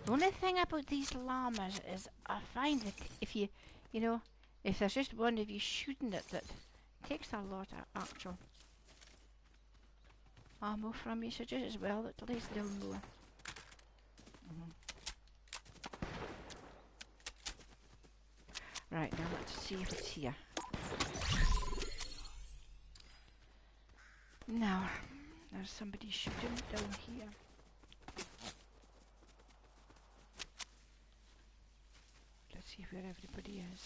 The only thing about these llamas is I find that if you know, if there's just one of you shooting it, that takes a lot of actual ammo from you, so just as well it lays down more. Right, now let's see if it's here. Now, there's somebody shooting down here. Let's see where everybody is.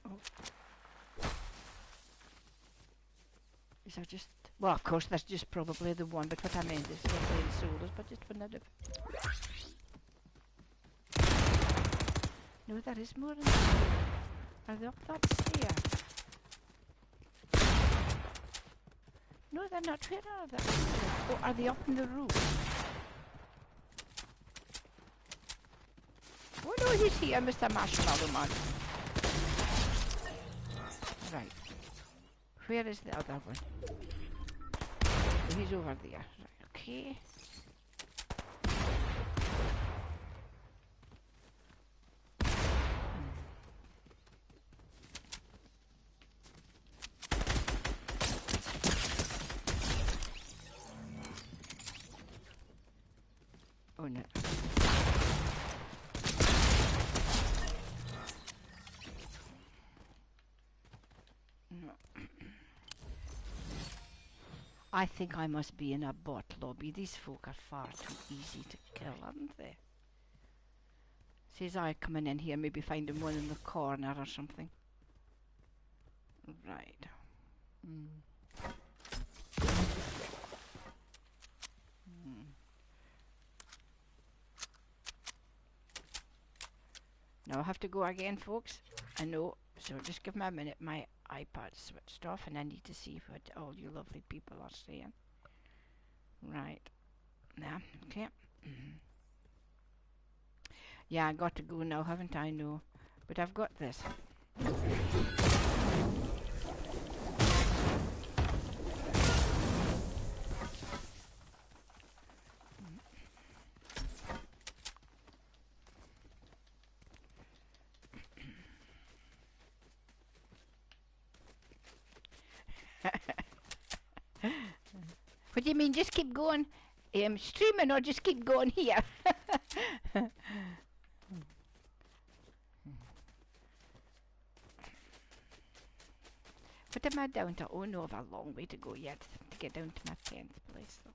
Oh. Is that just... Well, of course, that's just probably the one, but what I meant is still playing solos, but just one out of... No, there is more in there. Are they up that stair? No, they're not. Where are they? Oh, are they up in the roof? Oh no, he's here, Mr. Marshmallow Man. Right. Where is the other one? Oh, he's over there. Right, okay. Oh no. No. I think I must be in a bot lobby. These folk are far too easy to kill, aren't they? Says I coming in here, maybe finding one in the corner or something. Right. Now I have to go again, folks. I know, so just give me a minute. My iPad's switched off and I need to see what all you lovely people are saying. Right. Now, okay. Yeah, I got to go now, haven't I? No. But I've got this. What do you mean, just keep going streaming or just keep going here? What am I down to? Oh no, I've a long way to go yet to get down to my 10th place. So.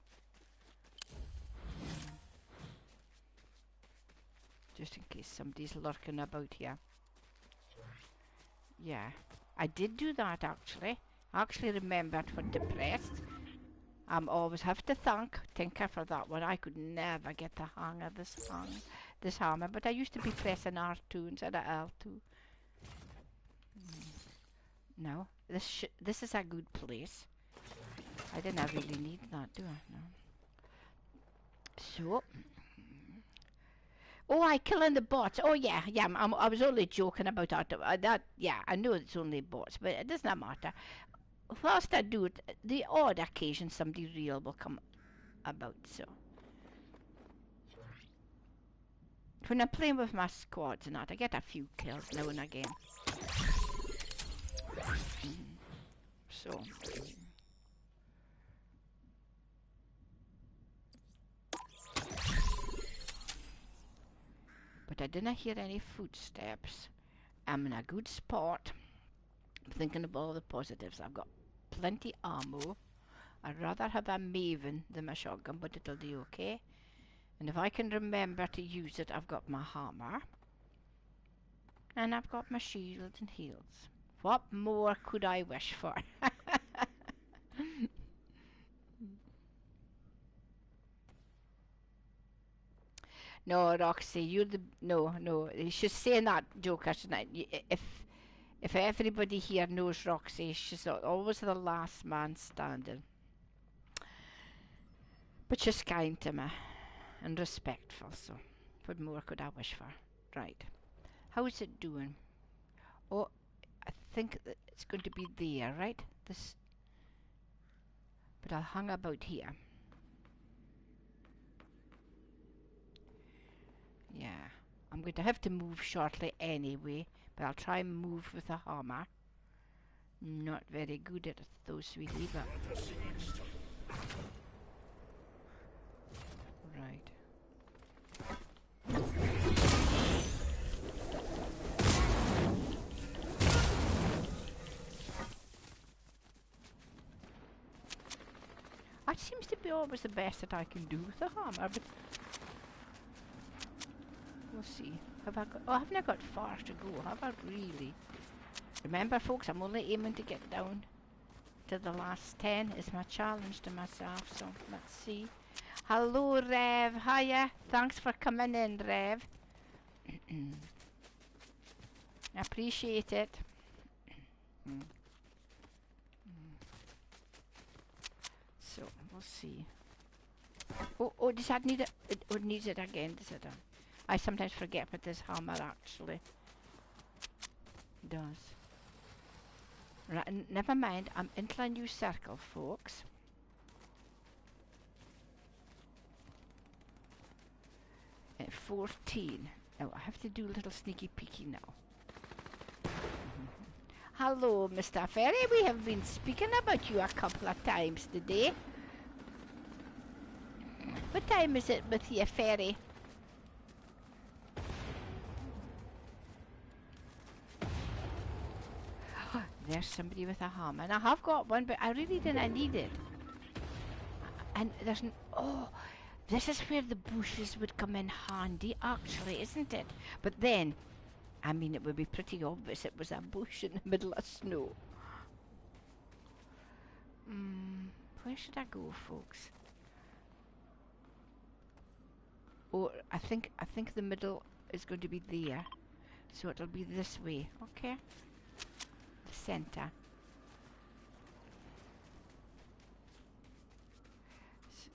Just in case somebody's lurking about here. Yeah, I did do that actually. I actually remembered for depressed. Always have to thank Tinker for that one. I could never get the hang of this hammer, but I used to be pressing R2 instead of L2. No, this is a good place. I didn't really need that, do I? No. So, oh, I killing the bots. Oh yeah, I was only joking about that. Yeah, I know it's only bots, but it doesn't matter. whilst I do it, the odd occasion somebody real will come about, so. When I'm playing with my squads and that, I get a few kills now and again. So. But I didn't hear any footsteps. I'm in a good spot. I'm thinking of all the positives. I've got plenty ammo. I'd rather have a Maven than my shotgun, but it'll do okay. And if I can remember to use it, I've got my hammer. And I've got my shield and heals. What more could I wish for? No, Roxy, you're the... No. She's saying that joke, shouldn't I? If everybody here knows Roxy, she's always the last man standing. But she's kind to me and respectful, so what more could I wish for? Right. How's it doing? Oh, I think that it's going to be there, right? This, but I'll hang about here. Yeah, I'm going to have to move shortly anyway, but I'll try and move with a hammer. Not very good at it though, sweetie, but... Right. That seems to be always the best that I can do with a hammer, but... We'll see. Have I got... Oh, haven't I got far to go? Have I really? Remember, folks, I'm only aiming to get down to the last 10 is my challenge to myself, so let's see. Hello, Rev. Hiya. Thanks for coming in, Rev. I appreciate it. So, we'll see. Oh, does that need it? It needs it again, does it? I sometimes forget what this hammer actually does. Right, never mind. I'm into a new circle, folks. At 14. Now, I have to do a little sneaky peeky now. Hello, Mr. Ferry. We have been speaking about you a couple of times today. What time is it with you, Ferry? There's somebody with a hammer. And I have got one, but I really didn't need it. And there's an... Oh, this is where the bushes would come in handy, actually, isn't it? But then, I mean, it would be pretty obvious it was a bush in the middle of snow. Where should I go, folks? Oh, I think the middle is going to be there. So it'll be this way, okay? The center.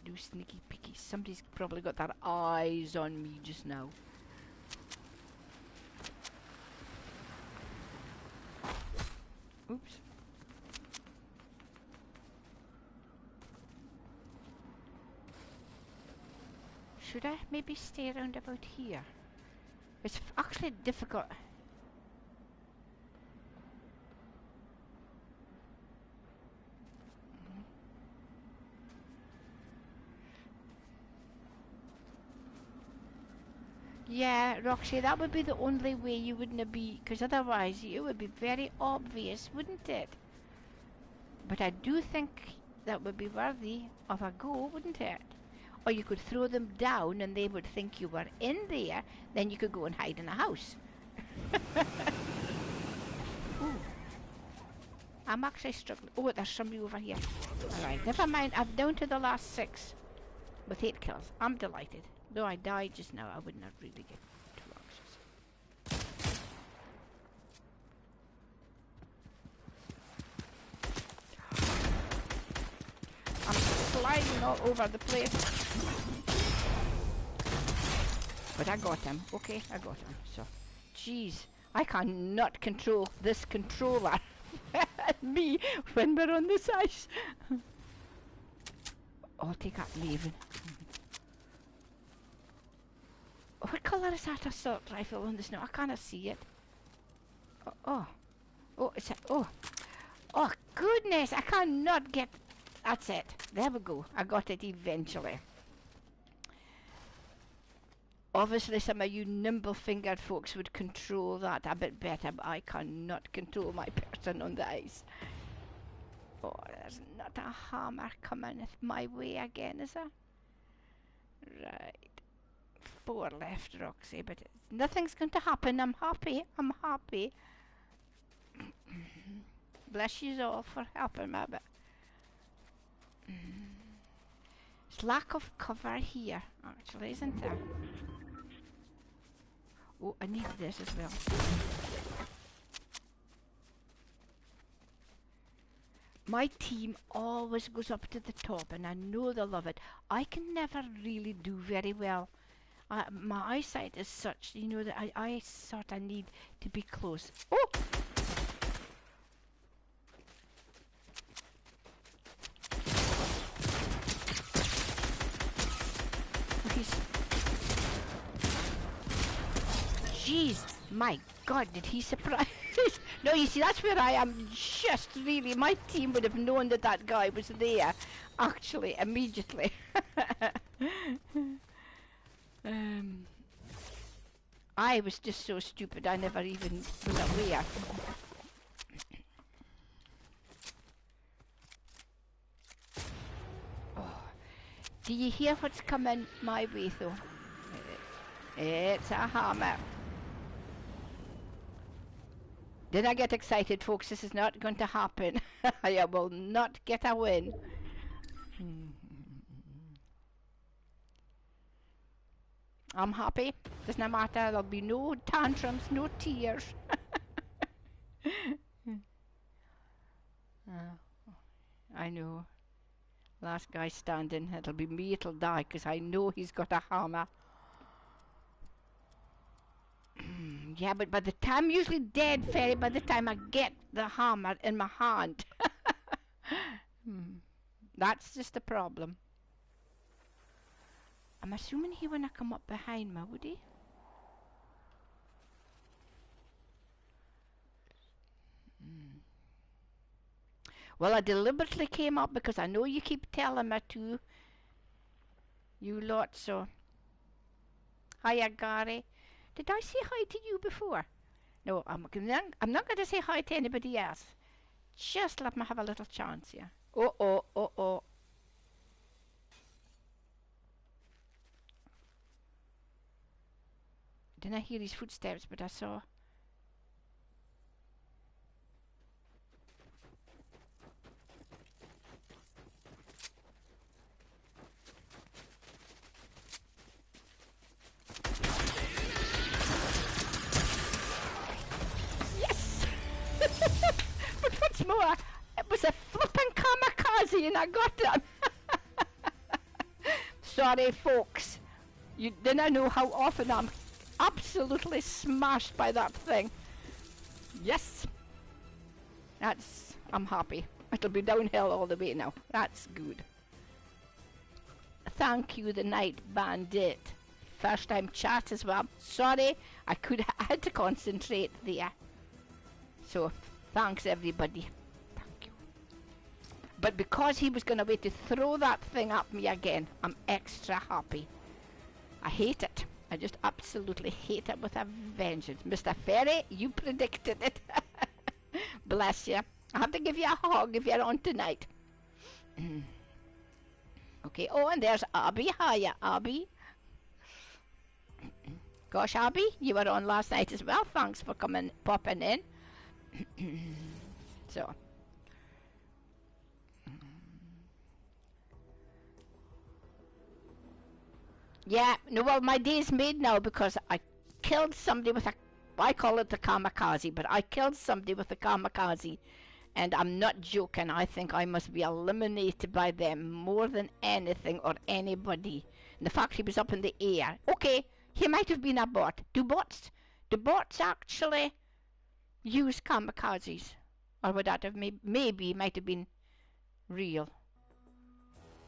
Do sneaky peeky. Somebody's probably got their eyes on me just now. Oops. Should I maybe stay around about here? It's actually difficult. Yeah, Roxy, that would be the only way you wouldn't be, because otherwise it would be very obvious, wouldn't it? But I do think that would be worthy of a go, wouldn't it? Or you could throw them down and they would think you were in there, then you could go and hide in a house. Ooh. I'm actually struggling. Oh, there's somebody over here. Alright, never mind, I'm down to the last 6 with 8 kills. I'm delighted. Though I died just now, I would not really get too anxious. I'm sliding all over the place. But I got him. Okay, I got him. So, jeez, I cannot control this controller. Me when we're on this ice. I'll take that leaving. What colour is that assault rifle on the snow? I can't see it. Oh, it's a, oh goodness, I cannot get, that's it. There we go, I got it eventually. Obviously some of you nimble-fingered folks would control that a bit better, but I cannot control my person on the ice. Oh, there's not a hammer coming my way again, is there? Right. 4 left, Roxy, but nothing's going to happen. I'm happy. I'm happy. Bless you all for helping me a bit. There's lack of cover here, actually, isn't there? Oh, I need this as well. My team always goes up to the top, and I know they love it. I can never really do very well. My eyesight is such, you know, that I sort of need to be close. Oh! Jeez, my God, did he surprise? No, you see, that's where I am just really, my team would have known that that guy was there, actually, immediately. I was just so stupid, I never even was aware. Oh. Do you hear what's coming my way, though? It's a hammer. Did I get excited, folks? This is not going to happen. I will not get a win. I'm happy. Doesn't matter. There'll be no tantrums, no tears. I know. Last guy standing. It'll be me. It'll die because I know he's got a hammer. Yeah, but by the time I'm usually dead, Fairy, by the time I get the hammer in my hand. That's just the problem. I'm assuming he wouldn't come up behind me, would he? Well, I deliberately came up because I know you keep telling me to. You lot, so. Hiya, Gary. Did I say hi to you before? No, I'm not going to say hi to anybody else. Just let me have a little chance here. Oh. Didn't hear his footsteps, but I saw. Yes! But what's more, it was a flipping kamikaze and I got them. Sorry, folks. You didn't know how often I'm absolutely smashed by that thing. Yes. I'm happy. It'll be downhill all the way now. That's good. Thank you, the Night Bandit. First time chat as well. Sorry, I had to concentrate there. So, thanks everybody. Thank you. But because he was going to wait to throw that thing at me again, I'm extra happy. I hate it. I just absolutely hate it with a vengeance. Mr. Ferry, you predicted it. Bless you. I have to give you a hug if you're on tonight. Okay, oh, and there's Abby. Hiya, Abby. Gosh, Abby, you were on last night as well. Thanks for popping in. So. Yeah, no, well, my day's made now because I killed somebody with I call it the kamikaze, but I killed somebody with a kamikaze, and I'm not joking. I think I must be eliminated by them more than anything or anybody. And the fact he was up in the air. Okay, he might have been a bot. Do bots actually use kamikazes? Or would that have maybe might have been real?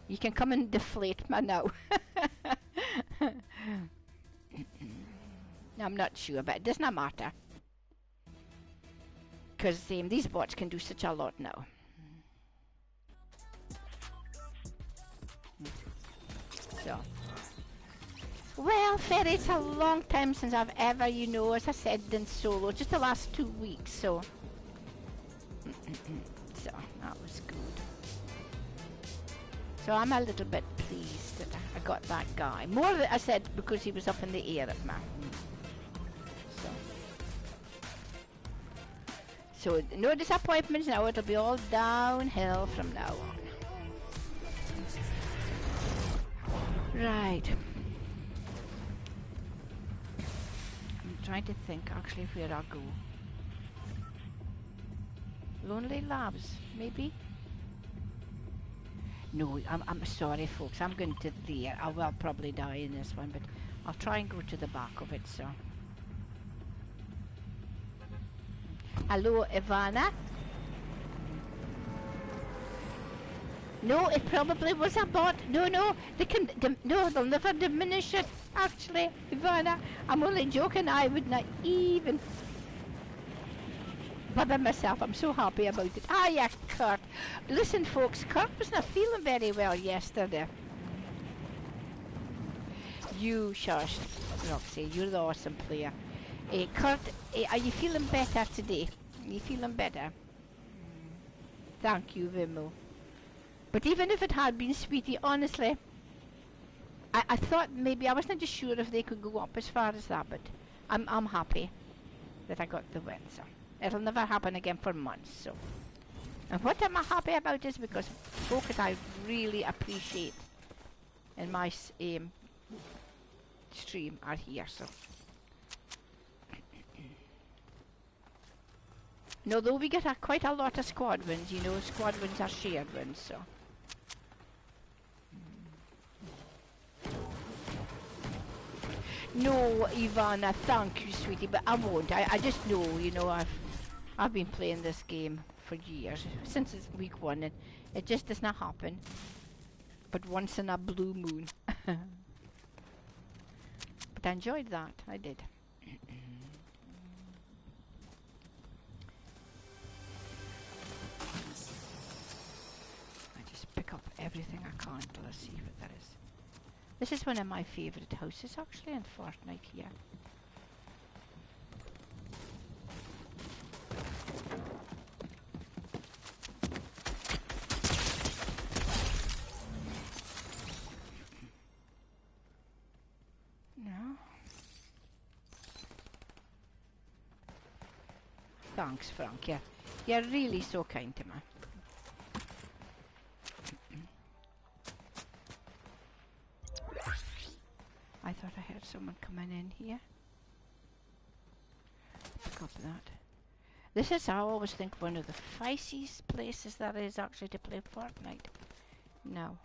You can come and deflate me now. I'm not sure, but it does not matter. Because these bots can do such a lot now. So. Well, Ferry, it's a long time since I've ever, as I said, done solo. Just the last 2 weeks, so. So, that was good. So I'm a little bit pleased that I got that guy. More than I said because he was up in the air at me. So no disappointments now. It'll be all downhill from now on. Right. I'm trying to think actually where I'll go. Lonely Labs, maybe? No, I'm sorry folks, I'm going to there. I will probably die in this one, but I'll try and go to the back of it, so. Hello, Ivana? No, it probably was a bot. No, they'll never diminish it. Actually, Ivana, I'm only joking. I would not even bother myself. I'm so happy about it. Ah, yeah, Kurt. Listen, folks, Kurt was not feeling very well yesterday. You shush, Roxy. You're the awesome player. Kurt, are you feeling better today? Are you feeling better? Thank you, Vimo. But even if it had been, sweetie, honestly, I thought maybe I wasn't just sure if they could go up as far as that, but I'm happy that I got the win. So it'll never happen again for months. So, and what am I happy about is because folk that I really appreciate in my stream are here. So, and although we get quite a lot of squad wins, squad wins are shared wins. So. No, Ivana, thank you, sweetie, but I won't. I just know, I've been playing this game for years, since it's week 1, and it just does not happen. But once in a blue moon. But I enjoyed that, I did. I just pick up everything I can till I see what there is. This is one of my favourite houses actually in Fortnite here. No. Thanks, Frank. You're really so kind to me. I thought I heard someone coming in here. Pick up that. This is, I always think, one of the ficiest places there is actually to play Fortnite. Now,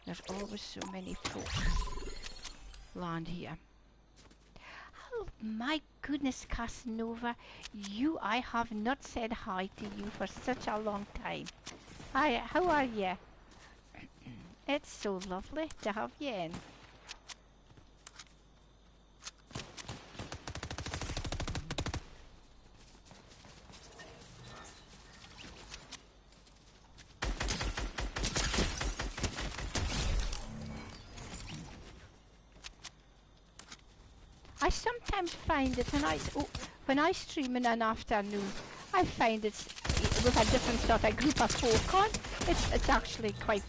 there's always so many folk land here. Oh my goodness, Casanova, I have not said hi to you for such a long time. Hi, how are you? It's so lovely to have you in. I sometimes find that when I stream in an afternoon, I find it's with a different sort of group of folk on. It's actually quite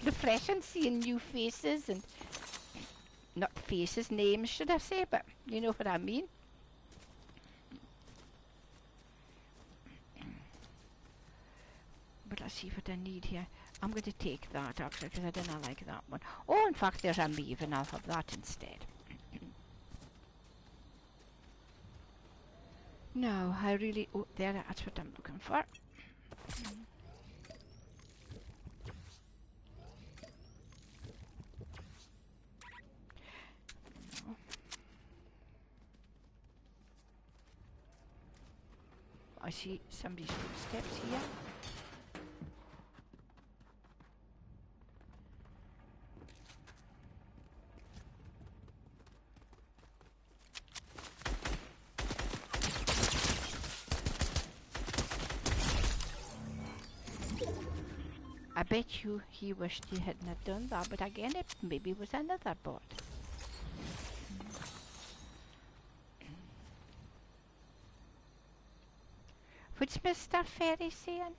refreshing seeing new faces and not faces, names should I say, but you know what I mean. But let's see what I need here. I'm going to take that actually because I didn't like that one. Oh, in fact, there's a Maven. I'll have that instead. No, I really... Oh, that's what I'm looking for. No. I see somebody's footsteps here. I bet you he wished he hadn't have done that, but again it maybe was another bot. What's Mr. Ferry saying?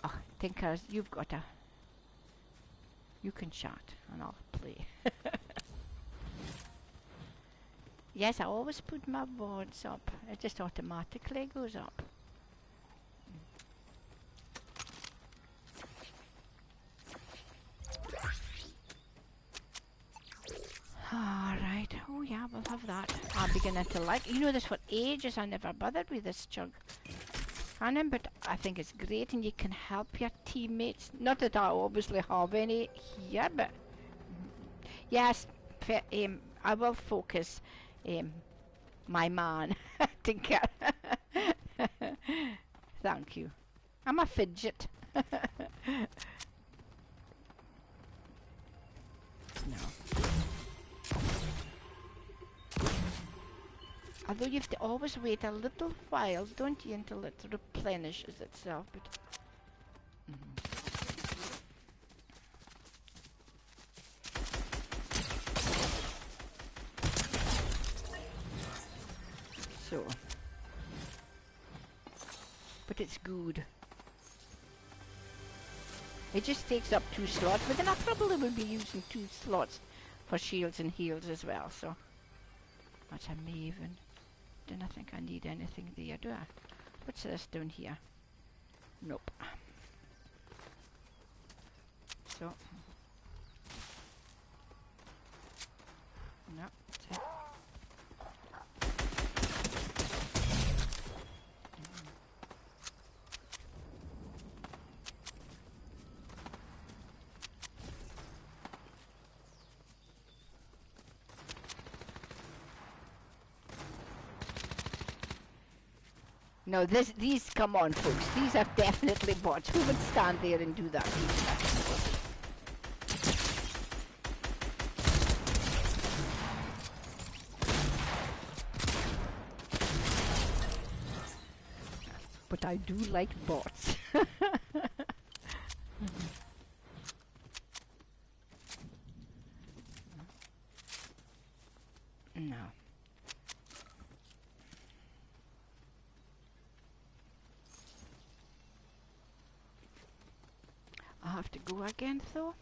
Oh, Tinkers, you've got a... You can chat and I'll play. Yes, I always put my boards up. It just automatically goes up. Alright, oh yeah, we'll have that. I'm beginning to like, you know this for ages I never bothered with this jug. But I think it's great and you can help your teammates. Not that I obviously have any here, but yes, I will focus my man, Tinker. Thank you. I'm a fidget. No. Although you have to always wait a little while, don't you, until it replenishes itself. But so, but it's good. It just takes up 2 slots, but then I probably will be using 2 slots for shields and heals as well. So that's a maven. Don't I think I need anything there, do I? What's this down here? Nope. So, no, that's it. No, these, come on folks, these are definitely bots. Who would stand there and do that? But I do like bots. No. I have to go again though.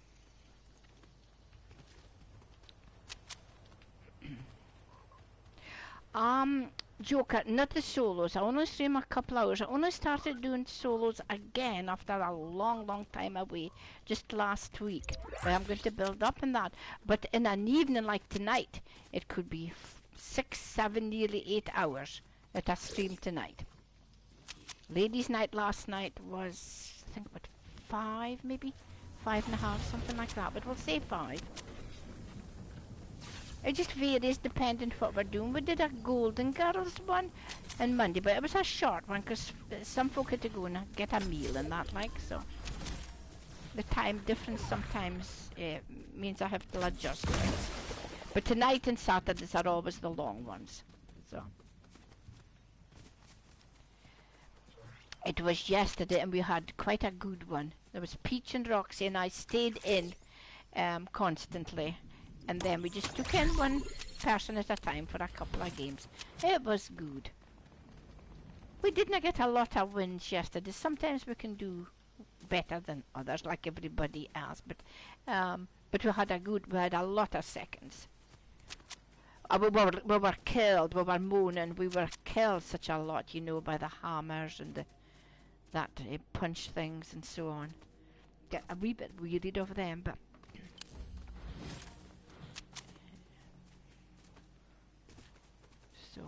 Joker, not the solos. I only stream a couple hours. I only started doing solos again after a long time away, just last week. But I'm going to build up in that. But in an evening like tonight, it could be 6, 7, nearly 8 hours that I streamed tonight. Ladies' night last night was, I think, what, 5 maybe? 5.5, something like that. But we'll say 5. It just varies depending what we're doing. We did a Golden Girls one on Monday, but it was a short one because some folk had to go and get a meal and that, like, so. The time difference sometimes means I have to adjust things. But tonight and Saturdays are always the long ones, so. It was yesterday and we had quite a good one. There was Peach and Roxy and I stayed in constantly. And then we just took in one person at a time for a couple of games. It was good. We didn't get a lot of wins yesterday. Sometimes we can do better than others, like everybody else. But we had a lot of seconds. We were killed. We were moaning. We were killed such a lot, you know, by the hammers and that punch things and so on. Get a wee bit wearied of them, but. So,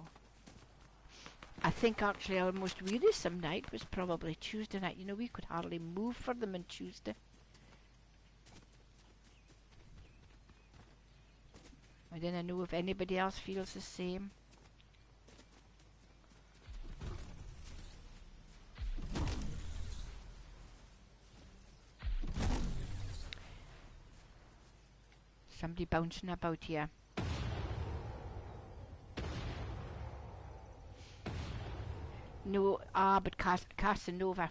I think actually our most wearisome night was probably Tuesday night. You know, we could hardly move for them on Tuesday. I don't know if anybody else feels the same. Somebody bouncing about here. No, but Casanova,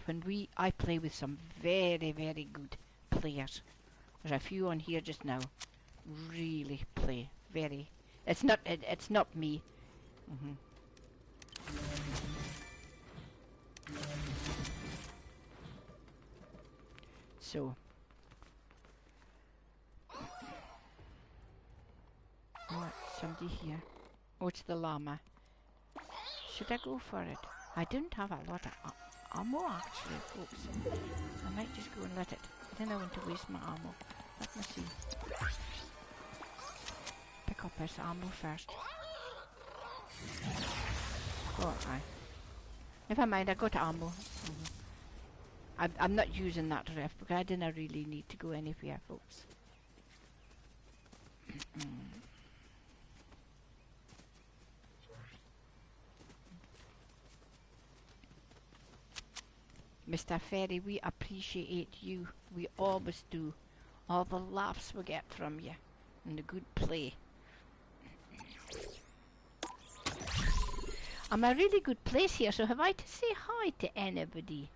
I play with some very, very good players. There's a few on here just now. Really play very. It's not me. So. Oh, somebody here. Oh, it's the llama. Should I go for it? I don't have a lot of ammo actually, folks. I might just go and let it. I don't want to waste my ammo. Let me see. Pick up this ammo first. Oh, aye. Never mind, I got ammo. I'm not using that ref because I didn't really need to go anywhere, folks. Mr. Ferry, we appreciate you. We always do. All the laughs we get from you and the good play. I'm a really good place here, so have I to say hi to anybody?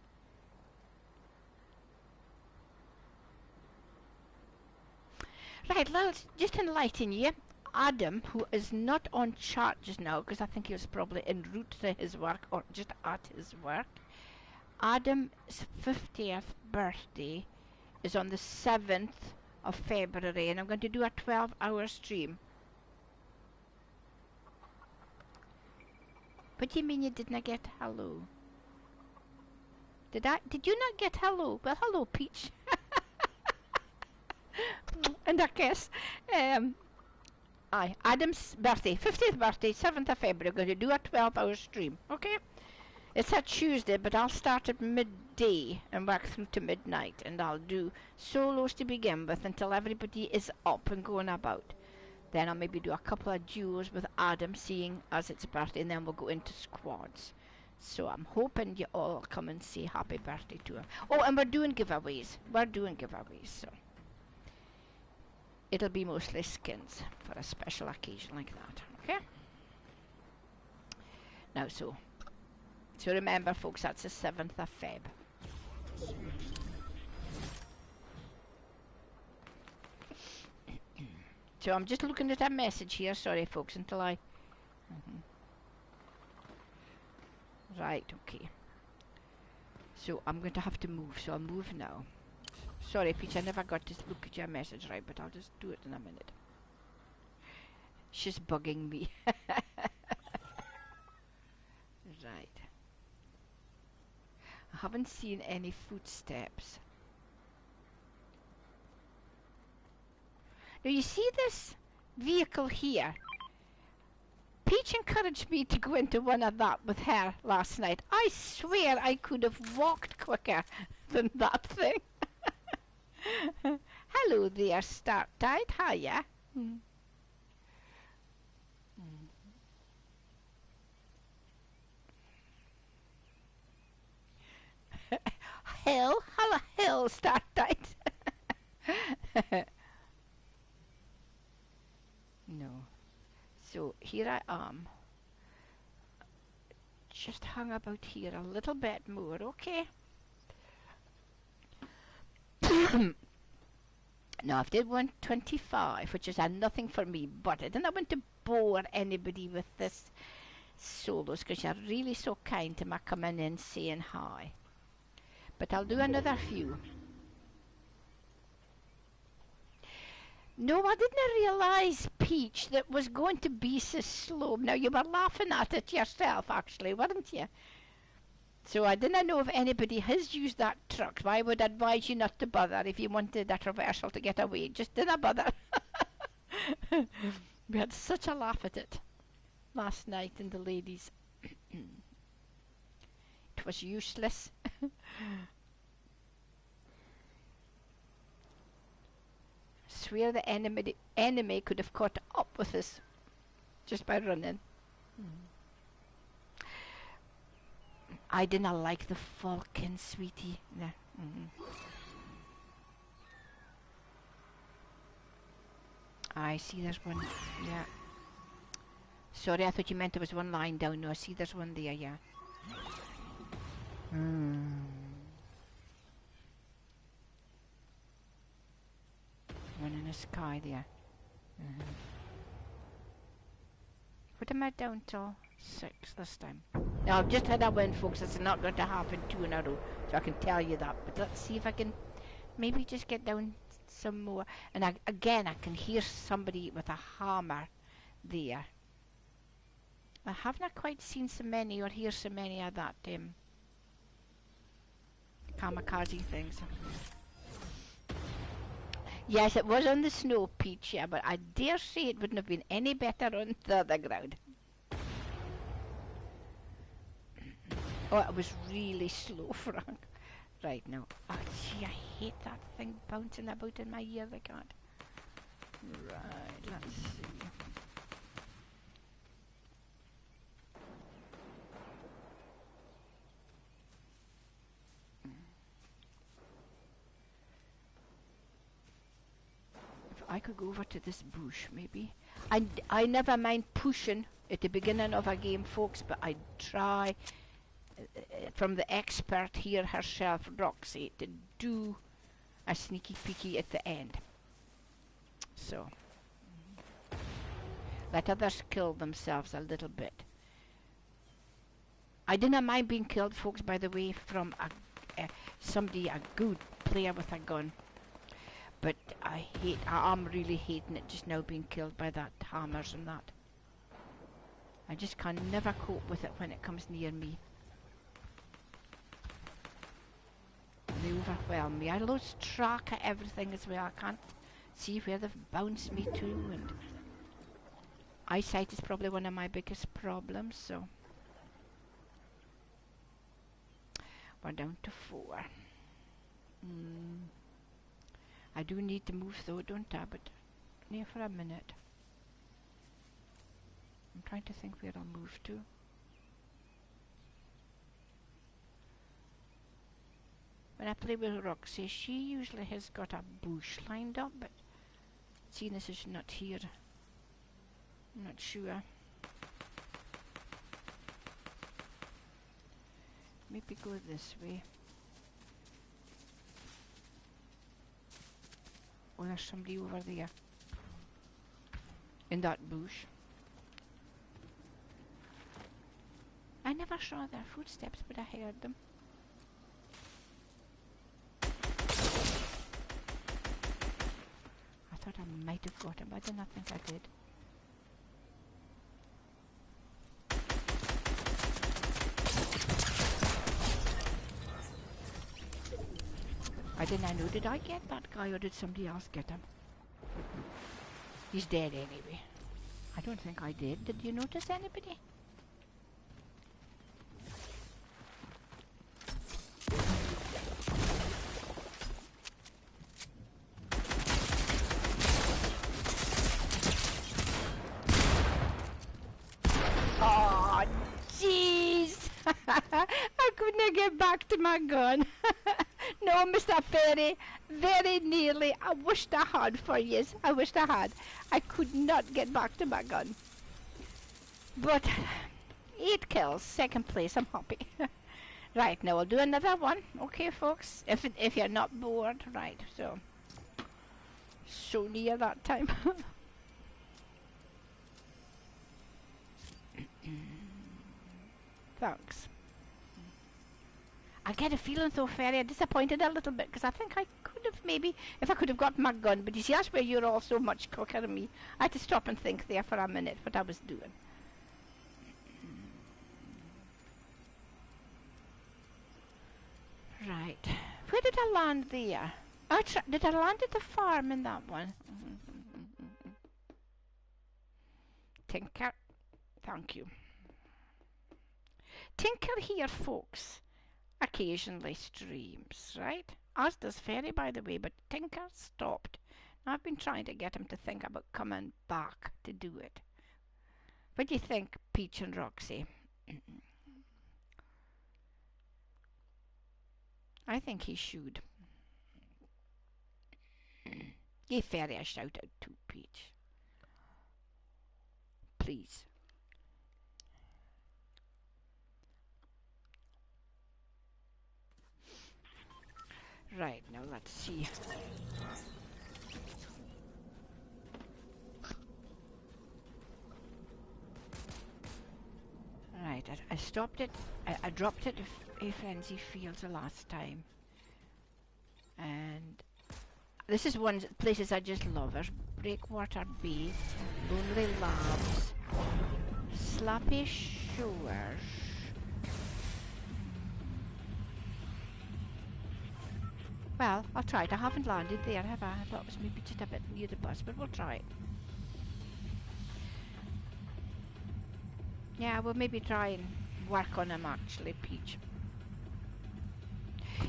Right, well, just to enlighten you, Adam, who is not on chart just now, because I think he was probably en route to his work or just at his work, Adam's 50th birthday is on the 7th of February, and I'm going to do a 12-hour stream. What do you mean you didn't get hello? Did you not get hello? Well, hello, Peach. And I guess, Adam's birthday, 50th birthday, 7th of February. I'm going to do a 12-hour stream, okay? It's a Tuesday, but I'll start at midday and work through to midnight, and I'll do solos to begin with until everybody is up and going about. Then I'll maybe do a couple of duos with Adam, seeing as it's birthday, and then we'll go into squads. So I'm hoping you all come and say happy birthday to him. Oh, and we're doing giveaways. So it'll be mostly skins for a special occasion like that, okay? Now, so remember, folks, that's the 7th of Feb. So I'm just looking at a message here. Sorry, folks, until I... Right, okay. So I'm going to have to move, so I'll move now. Sorry, Peach, I never got to look at your message right, but I'll just do it in a minute. She's bugging me. Right. I haven't seen any footsteps. Now you see this vehicle here? Peach encouraged me to go into one of that with her last night. I swear I could have walked quicker than that thing. Hello there, Start Tide. Hiya. Hello, Start Tide. No. So here I am. Just hung about here a little bit more, okay? Now I've did 125, which is a nothing for me, but I didn't want to bore anybody with this solos because you're really so kind to my coming in saying hi. But I'll do another few. No, I didn't realise, Peach, that was going to be so slow. Now, you were laughing at it yourself, actually, weren't you? So I didn't know if anybody has used that truck. So I would advise you not to bother if you wanted that reversal to get away. Just didn't bother. We had such a laugh at it last night in the ladies. It was useless. Swear the enemy could have caught up with us just by running. I didn't like the falcon, sweetie. No. I see there's one. Yeah. Sorry, I thought you meant there was one lying down. No, I see there's one there, yeah. One in the sky there. What am I down till? 6 this time. Now, I've just had a win, folks. It's not going to happen 2 in a row, so I can tell you that. But let's see if I can maybe just get down some more. And again, I can hear somebody with a hammer there. I haven't quite seen so many or hear so many of that kamikaze things. Yes, it was on the snow, Peach, yeah, but I dare say it wouldn't have been any better on the other ground. Oh, it was really slow, Frank. Right now. Oh, gee, I hate that thing bouncing about in my ear. I can't. Right, let's see. If I could go over to this bush, maybe. I never mind pushing at the beginning of a game, folks, but I try from the expert here herself, Roxy, to do a sneaky peeky at the end. So, let others kill themselves a little bit. I didn't mind being killed, folks, by the way, from somebody, a good player with a gun. But I'm really hating it just now being killed by that hammers and that. I just can never cope with it when it comes near me. They overwhelm me. I lose track of everything as well. I can't see where they've bounced me to, and eyesight is probably one of my biggest problems, so we're down to 4. I do need to move though, don't I? But only for a minute. I'm trying to think where I'll move to. When I play with Roxy, she usually has got a bush lined up, but seeing as she's not here, I'm not sure. Maybe go this way. Oh, there's somebody over there. In that bush. I never saw their footsteps, but I heard them. I thought I might have got him, but I did not think I did. I didn't know, did I get that guy or did somebody else get him? He's dead anyway. I don't think I did. Did you notice anybody? Oh, jeez! I couldn't get back to my gun. No, Mr. Fairy, very nearly. I wished I had for years. I wished I had. I could not get back to my gun. But 8 kills, 2nd place. I'm happy. Right, now I'll do another one. Okay, folks. If you're not bored, right? So near that time. Thanks. I get a feeling though, Fairy, I'm disappointed a little bit because I think I could have maybe, if I could have got my gun, but you see, that's where you're all so much quicker than me. I had to stop and think there for a minute what I was doing. Right. Where did I land there? Did I land at the farm in that one? Tinker. Thank you. Tinker here, folks, occasionally streams, right? As does Fairy, by the way, but Tinker stopped. I've been trying to get him to think about coming back to do it. What do you think, Peach and Roxy? I think he should. Give Fairy a shout out too, Peach. please. Right, now let's see. Right, I stopped it. I dropped it a Frenzy Fields the last time. And this is one places I just love. There's Breakwater Bay, Lonely Labs, Slappy Shores. Well, I'll try it. I haven't landed there, have I? I thought it was maybe just a bit near the bus, but we'll try it. Yeah, we'll maybe try and work on him actually, Peach.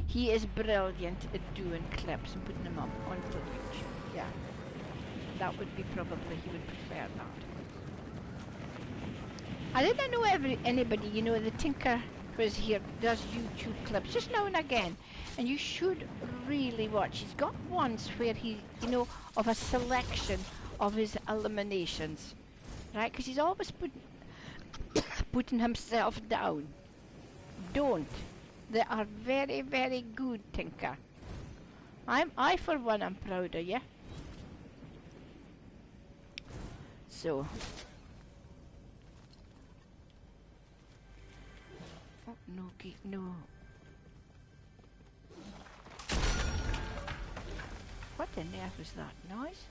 He is brilliant at doing clips and putting them up on footage. Yeah, that would be probably, he would prefer that. I didn't know anybody, you know, the Tinker who's here does YouTube clips just now and again, and you should really watch. He's got ones where he, you know, of a selection of his eliminations, right? Because he's always putting himself down. Don't. They are very, very good, Tinker. I for one, I'm proud of you. So. Oh, no, no. What on earth was that noise?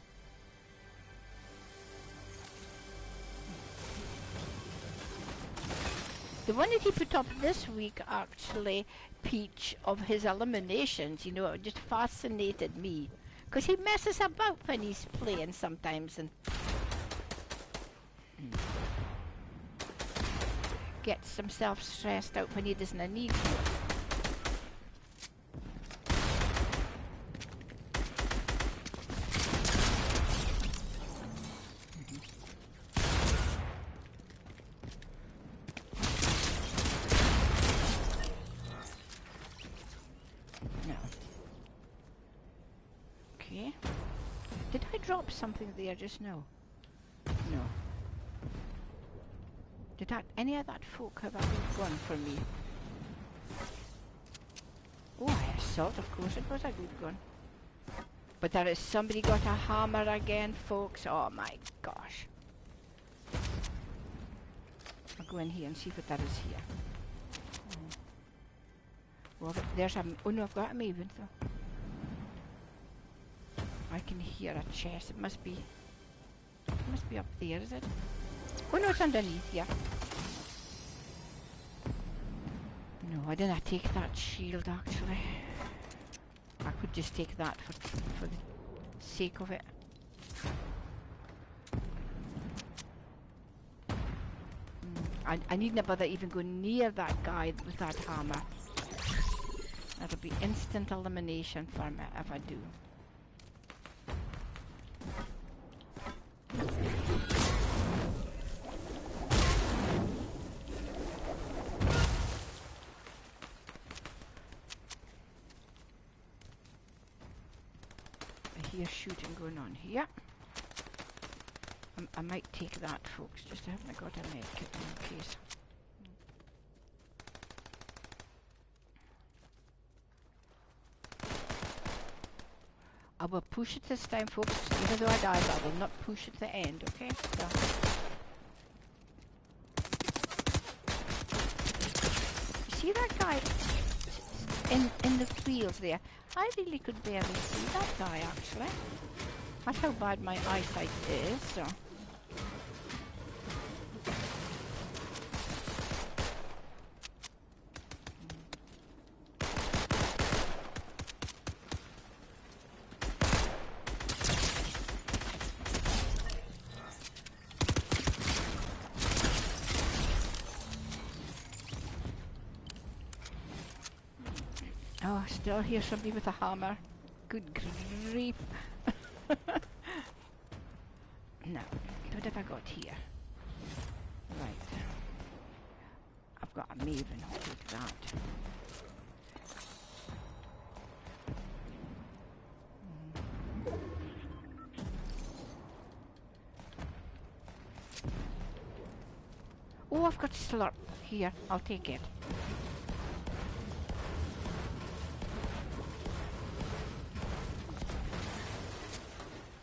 The one that he put up this week, actually, Peach, of his eliminations, you know, it just fascinated me. Because he messes about when he's playing sometimes and gets himself stressed out when he doesn't need to. Did I drop something there just now? No. Did any of that folk have a good gun for me? Oh, I assault, of course, it was a good gun. But there is somebody got a hammer again, folks. Oh my gosh. I'll go in here and see what that is here. Well, there's a... Oh no, I've got a Maven though. I can hear a chest. It must be up there, is it? Oh no, it's underneath, yeah. No, I didn't take that shield actually. I could just take that for the sake of it. I needn't bother even go near that guy with that hammer. That'll be instant elimination for me if I do. I hear shooting going on here. I might take that, folks, just I haven't got a med kit in case. I will push it this time, folks. Even though I die, I will not push at the end, okay? So. You see that guy in the fields there? I really could barely see that guy, actually. That's how bad my eyesight is, so. Oh, I still hear somebody with a hammer. Good grief. Now, what have I got here? Right. I've got a Maven, I'll take that. Oh, I've got slurp. Here, I'll take it.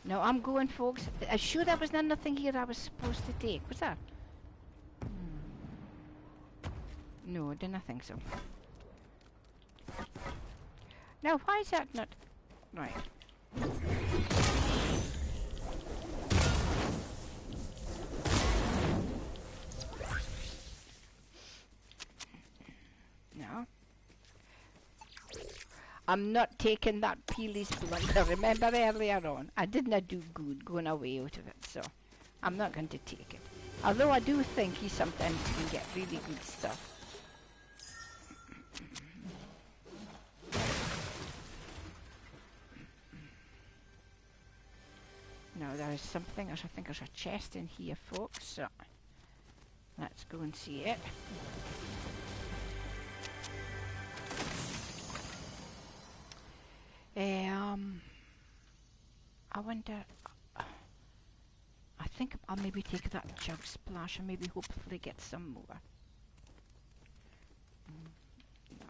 No, I'm going, folks. I'm sure there was nothing here I was supposed to take. Was that? No, I didn't think so. Now, why is that not... Right. No. I'm not taking that Peely's blunder. Remember earlier on, I didn't do good going away out of it, so I'm not going to take it. Although I do think he sometimes can get really good stuff. Now there is something, I think there's a chest in here, folks, so let's go and see it. I wonder, I think I'll maybe take that jug splash and maybe hopefully get some more. No.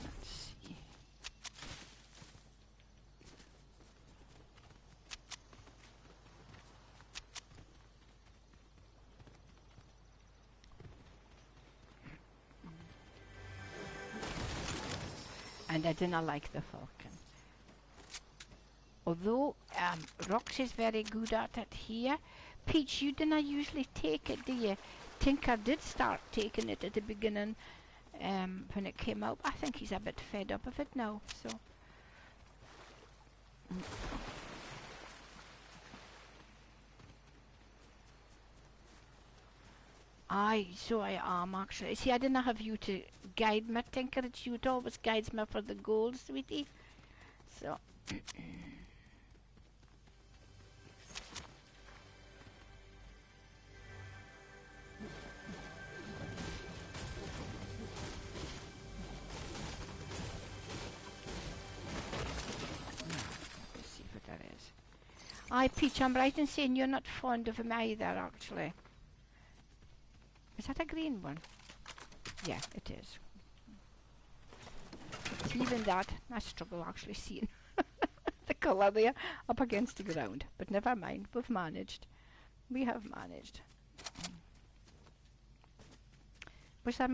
Let's see. And I didn't like the falcon. Although Roxy's very good at it here. Peach, you didn't usually take it, do you? Tinker did start taking it at the beginning when it came out. I think he's a bit fed up of it now, so... Aye, so I am actually. See, I didn't have you to guide me, Tinker. It's you that always guides me for the gold, sweetie. So... Aye, Peach, I'm right in saying you're not fond of him either, actually. Is that a green one? Yeah, it is. It's even that, I struggle actually seeing the colour there up against the ground. But never mind, we've managed. We have managed. Was there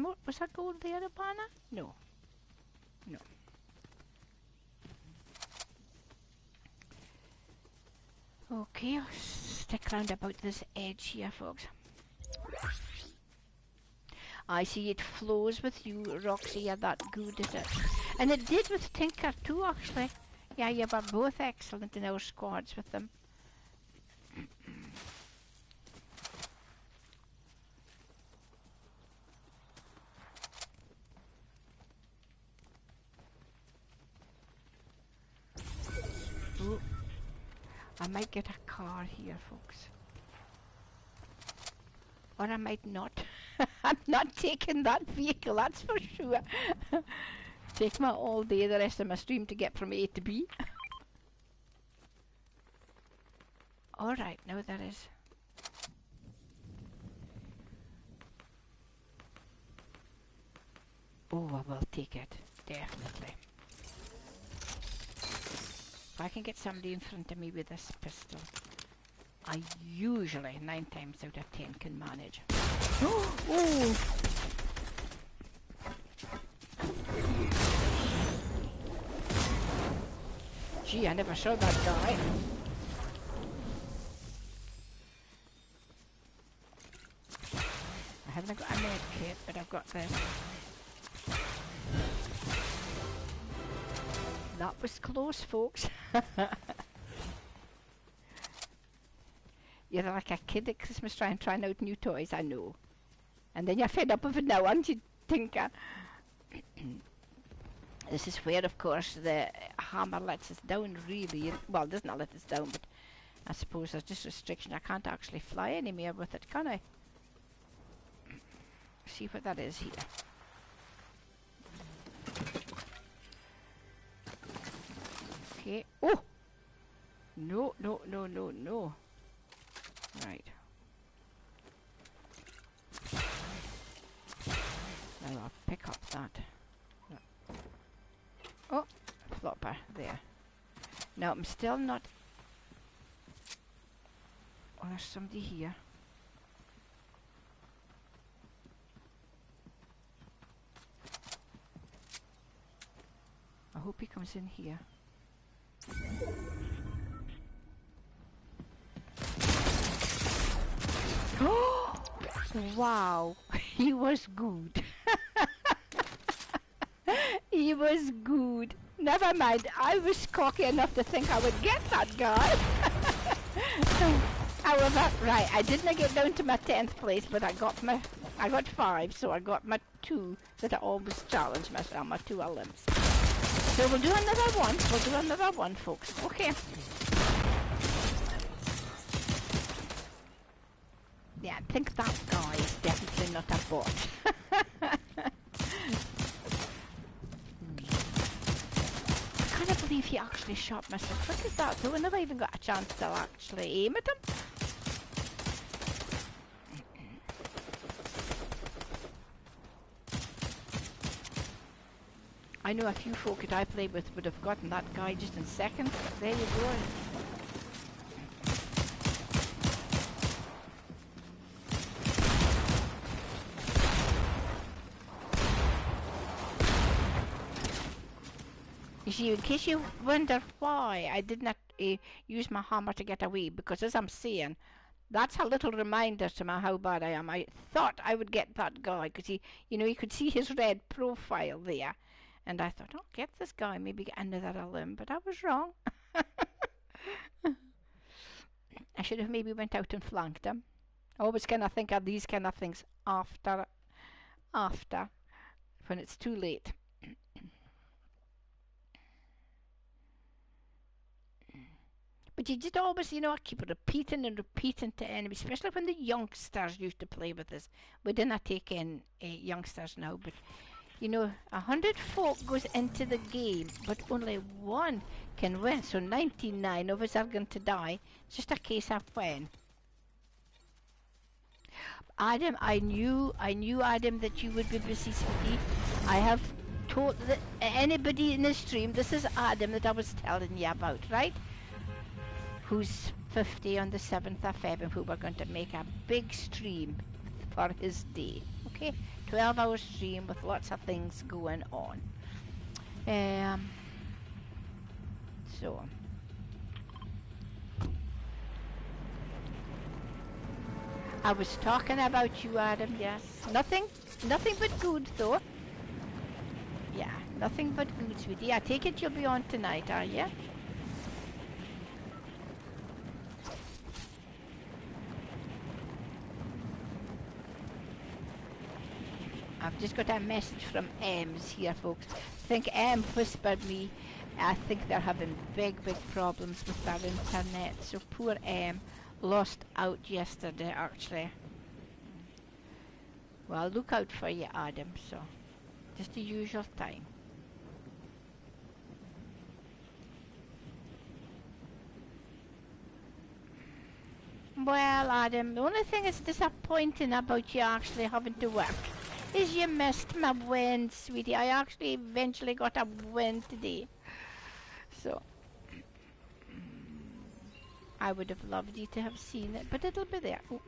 gold there, Abana? No. No. Okay, I'll stick round about this edge here, folks. I see it flows with you, Roxy. You're that good at it. And it did with Tinker too, actually. Yeah, you were both excellent in our squads with them. Ooh. I might get a car here, folks. Or I might not. I'm not taking that vehicle, that's for sure. Take me all day, the rest of my stream, to get from A to B. Alright, now there is. Oh, I will take it. Definitely. If I can get somebody in front of me with this pistol, I usually, 9 times out of 10, can manage. Oh! Gee, I never saw that guy. I haven't got a med kit, but I've got this. That was close, folks. You're like a kid at Christmas trying out new toys, I know. And then you're fed up of it now, aren't you, Tinker? This is where, of course, the hammer lets us down, really. Well, it doesn't let us down, but I suppose there's just restriction. I can't actually fly anymore with it, can I? See what that is here. Okay. Oh! No, no, no, no, no. Right. I'll pick up that. Oh, flopper there. Now I'm still not. Oh, there's somebody here. I hope he comes in here. Oh! Wow, he was good. He was good. Never mind, I was cocky enough to think I would get that guy. However, right, I didn't get down to my 10th place, but I got 5, so I got my 2 that I always challenge myself, my 2 Olymps. So we'll do another one, folks. Okay. Yeah, I think that guy is definitely not a bot. I can't believe he actually shot myself. Look at that, though. I never even got a chance to actually aim at him. I know a few folk that I played with would have gotten that guy just in seconds. There you go. You see, in case you wonder why I did not use my hammer to get away, because as I'm saying, that's a little reminder to me how bad I am. I thought I would get that guy, because you could see his red profile there. And I thought, oh, get this guy, maybe get another limb, but I was wrong. I should have maybe went out and flanked him. I always kind of think of these kind of things after, when it's too late. But you just always, I keep repeating and repeating to enemies, especially when the youngsters used to play with us. We didn't take in youngsters now, but 100 folk goes into the game, but only one can win. So 99 of us are going to die. It's just a case of when. Adam, I knew, Adam, that you would be busy, sweetie. I have told anybody in the stream, this is Adam that I was telling you about, right? Who's 50 on the 7th of February, and who we're going to make a big stream for his day. Okay? 12-hour stream with lots of things going on. So I was talking about you, Adam. Yes, nothing but good, though. Yeah, nothing but good, sweetie. I take it you'll be on tonight, are you? I've just got a message from Ems here, folks. I think Em whispered me. I think they're having big problems with their internet. So poor Em lost out yesterday, actually. Well, look out for you, Adam. So, just the usual time. Well, Adam, the only thing that's disappointing about you actually having to work is you missed my win, sweetie. I actually eventually got a win today. So, I would have loved you to have seen it, but it'll be there. Ooh.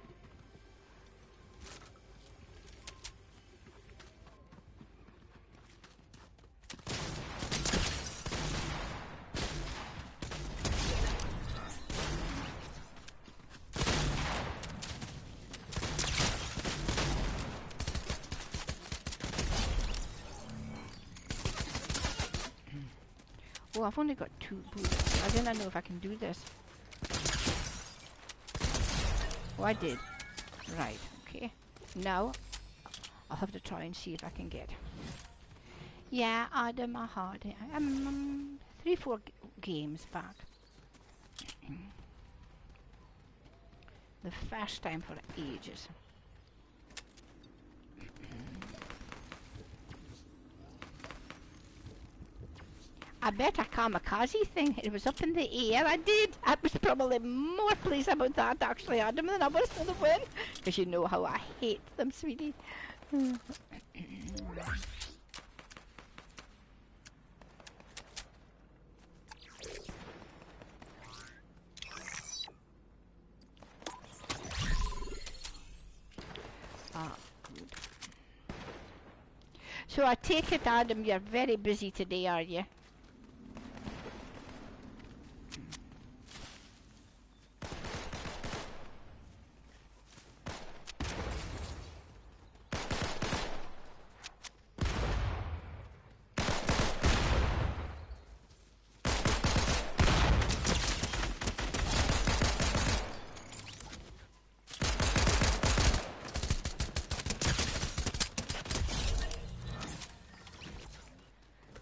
Oh, I've only got 2 boots. I don't know if I can do this. Oh, I did. Right, okay. Now, I'll have to try and see if I can get. Yeah, Adam, I had it. I'm 3-4 games back. The first time for ages. I bet a kamikaze thing. It was up in the air. I did. I was probably more pleased about that, actually, Adam, than I was for the win. Because you know how I hate them, sweetie. Ah, good. So I take it, Adam, you're very busy today, are you?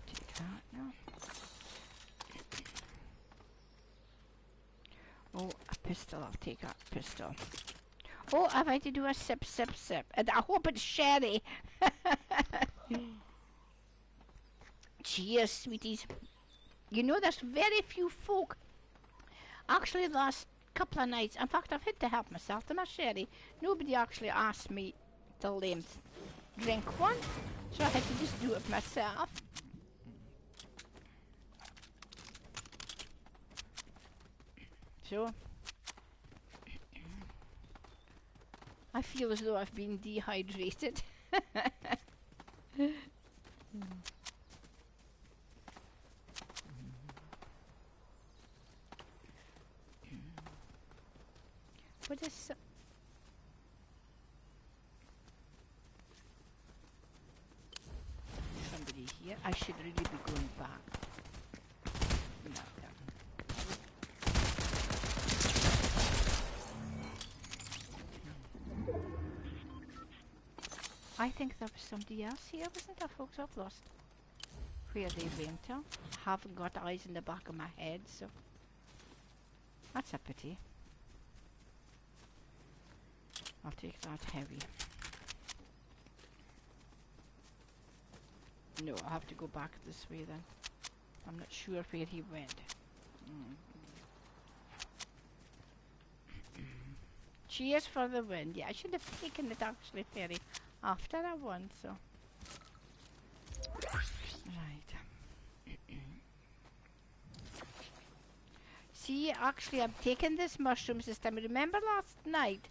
Take that now. Oh, a pistol. I'll take that pistol. Oh, I've had to do a sip, sip, sip. And I hope it's sherry. Cheers, sweeties. You know, there's very few folk. Actually, the last couple of nights, in fact, I've had to help myself to my sherry. Nobody actually asked me to drink one, so I had to just do it myself. So, I feel as though I've been dehydrated. What is somebody here? I should really be going back. No, no. I think there was somebody else here, wasn't there, folks? I've lost where they went to. Haven't got eyes in the back of my head, so that's a pity. I'll take that heavy. No, I'll have to go back this way then. I'm not sure where he went. Cheers for the wind. Yeah, I should have taken it actually, Ferry, after I won, so. Right. See, actually, I'm taking this mushrooms this time. Remember last night,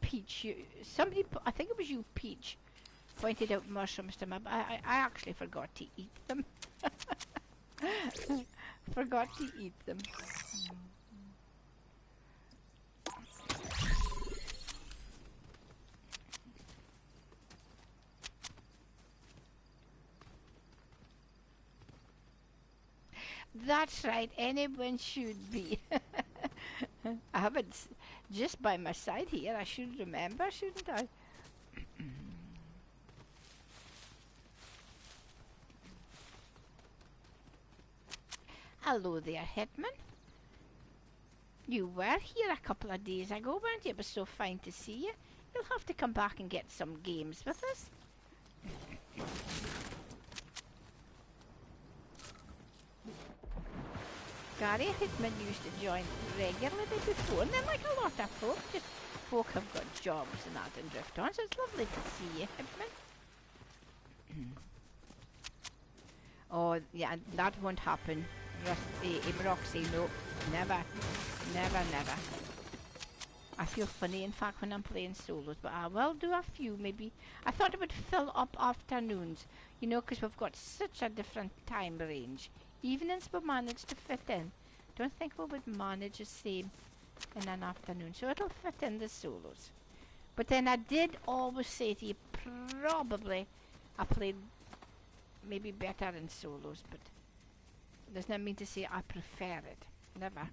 Peach, somebody, I think it was you, Peach, pointed out mushrooms to me, but I actually forgot to eat them. Forgot to eat them. That's right, anyone should be. I haven't, just by my side here, I should remember, shouldn't I? Hello there, Hitman. You were here a couple of days ago, weren't you? It was so fine to see you. You'll have to come back and get some games with us. Gary Hitman used to join regularly before, and then like a lot of folk, just folk have got jobs and that and drift on, so it's lovely to see you, Hitman. Oh, yeah, that won't happen. Roxy, no, never, never, never. I feel funny, in fact, when I'm playing solos, but I will do a few, maybe. I thought it would fill up afternoons, you know, because we've got such a different time range. Evenings we manage to fit in. Don't think we would manage the same in an afternoon, so it'll fit in the solos. But then I did always say to you, probably I played maybe better in solos, but does not mean to say I prefer it. Never.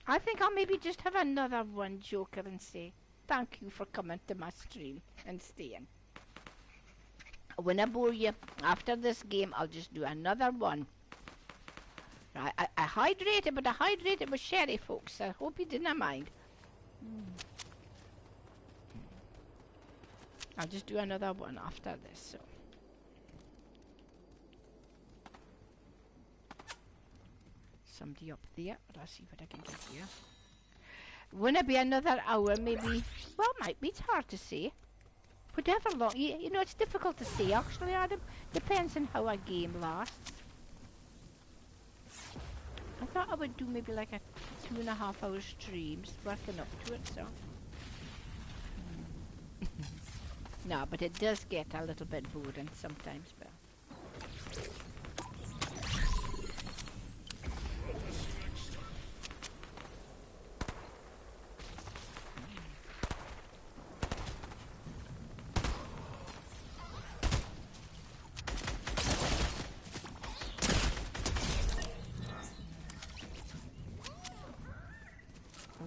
I think I'll maybe just have another one joker and say thank you for coming to my stream and staying. When I bore you after this game, I'll just do another one. I hydrated, but I hydrated with sherry, folks. I hope you didn't mind. I'll just do another one after this. somebody up there. Let's see what I can get here. Wouldn't it be another hour, maybe? Well, might be. It's hard to say. Whatever long, you know, it's difficult to say, actually, Adam. Depends on how a game lasts. I thought I would do maybe like a 2.5 hour streams, working up to it, so. No, but it does get a little bit boring sometimes, but.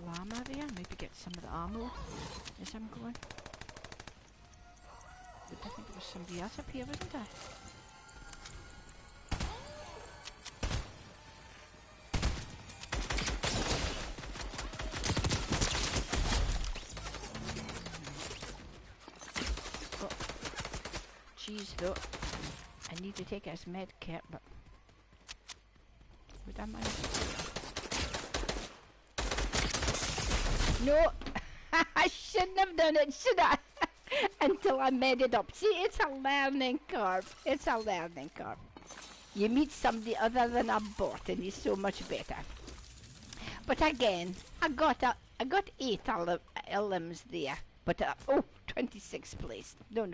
Llama there, maybe get some of the ammo as I'm going. But I think there was somebody else up here, wasn't there? Oh, jeez, though. I need to take his med kit, but would I manage to? No, I shouldn't have done it, should I? Until I made it up. See, it's a learning curve. It's a learning curve. You meet somebody other than a bot and you're so much better. But again, I got 8 LMs there. But, 26th place. No.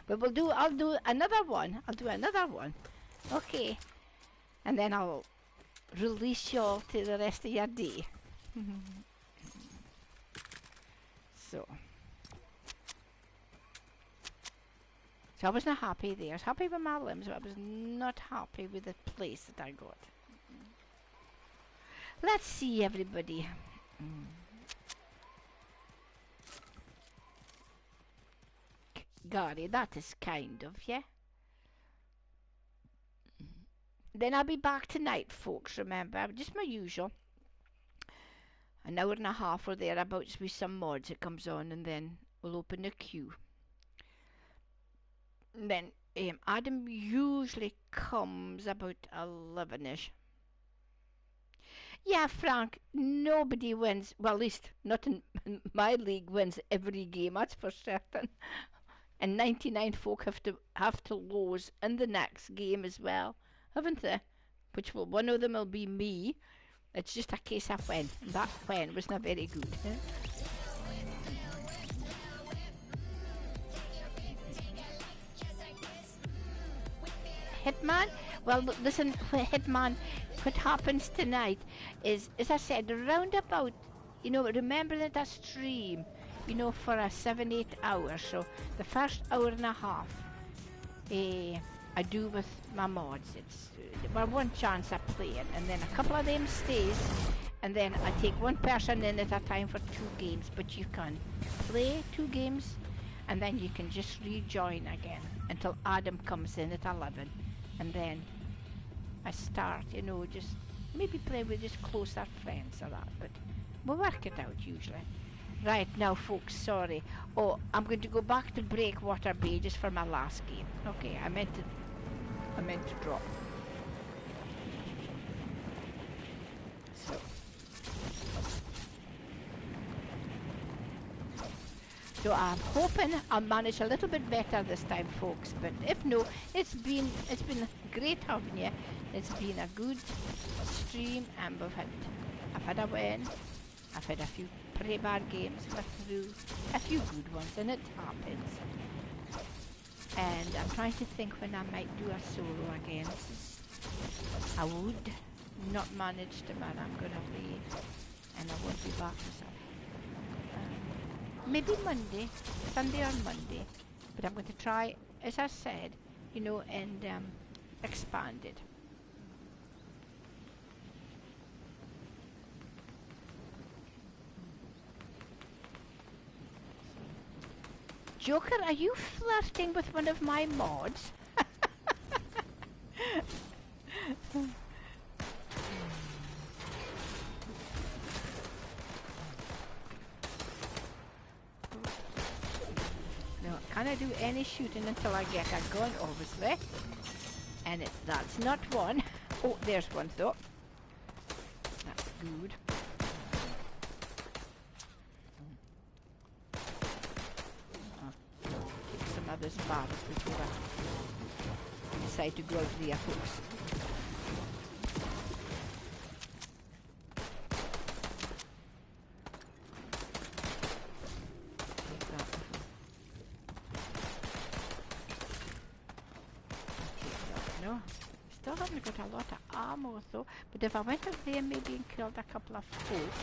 But I'll do another one. Okay. And then I'll release you all to the rest of your day. So I was not happy there. I was happy with my limbs, but I was not happy with the place that I got. Let's see, everybody. Gary, that is kind of you. Then I'll be back tonight, folks, remember. Just my usual. An hour and a half or thereabouts with some mods that comes on, and then we'll open the queue. And then Adam usually comes about 11ish. Yeah, Frank, nobody wins. Well, at least not in my league wins every game, that's for certain. And 99 folk have to lose in the next game as well, haven't they? Which one of them will be me. It's just a case of when. And that when was not very good. Hitman? Well, listen, Hitman, what happens tonight is, as I said, around about, you know, remember that I stream, you know, for a 7-8 hours. So the first hour and a half, I do with my mods. It's one chance I play it, and then a couple of them stays, and then I take one person in at a time for 2 games. But you can play 2 games, and then you can just rejoin again until Adam comes in at 11, and then I start, you know, just maybe play with just closer friends or that. But we'll work it out usually. Right now, folks, sorry. Oh, I'm going to go back to Breakwater Bay just for my last game. Okay, I meant to drop. So I'm hoping I'll manage a little bit better this time, folks. But if no, it's been great having you. It's been a good stream, and I've had a win. I've had a few pretty bad games, but through a few good ones, and it happens. And I'm trying to think when I might do a solo again. I would not manage to, but I'm gonna leave, and I won't be back this maybe Monday, Sunday or Monday, but I'm going to try, as I said, you know, and expand it. Joker, are you flirting with one of my mods? Can I do any shooting until I get a gun, obviously? And that's not one. Oh, there's one though. good. I'll take some others bars before I decide to go out there, folks. Take that. Take that. No. Still haven't got a lot of ammo though, but if I went up there maybe and killed a couple of folks,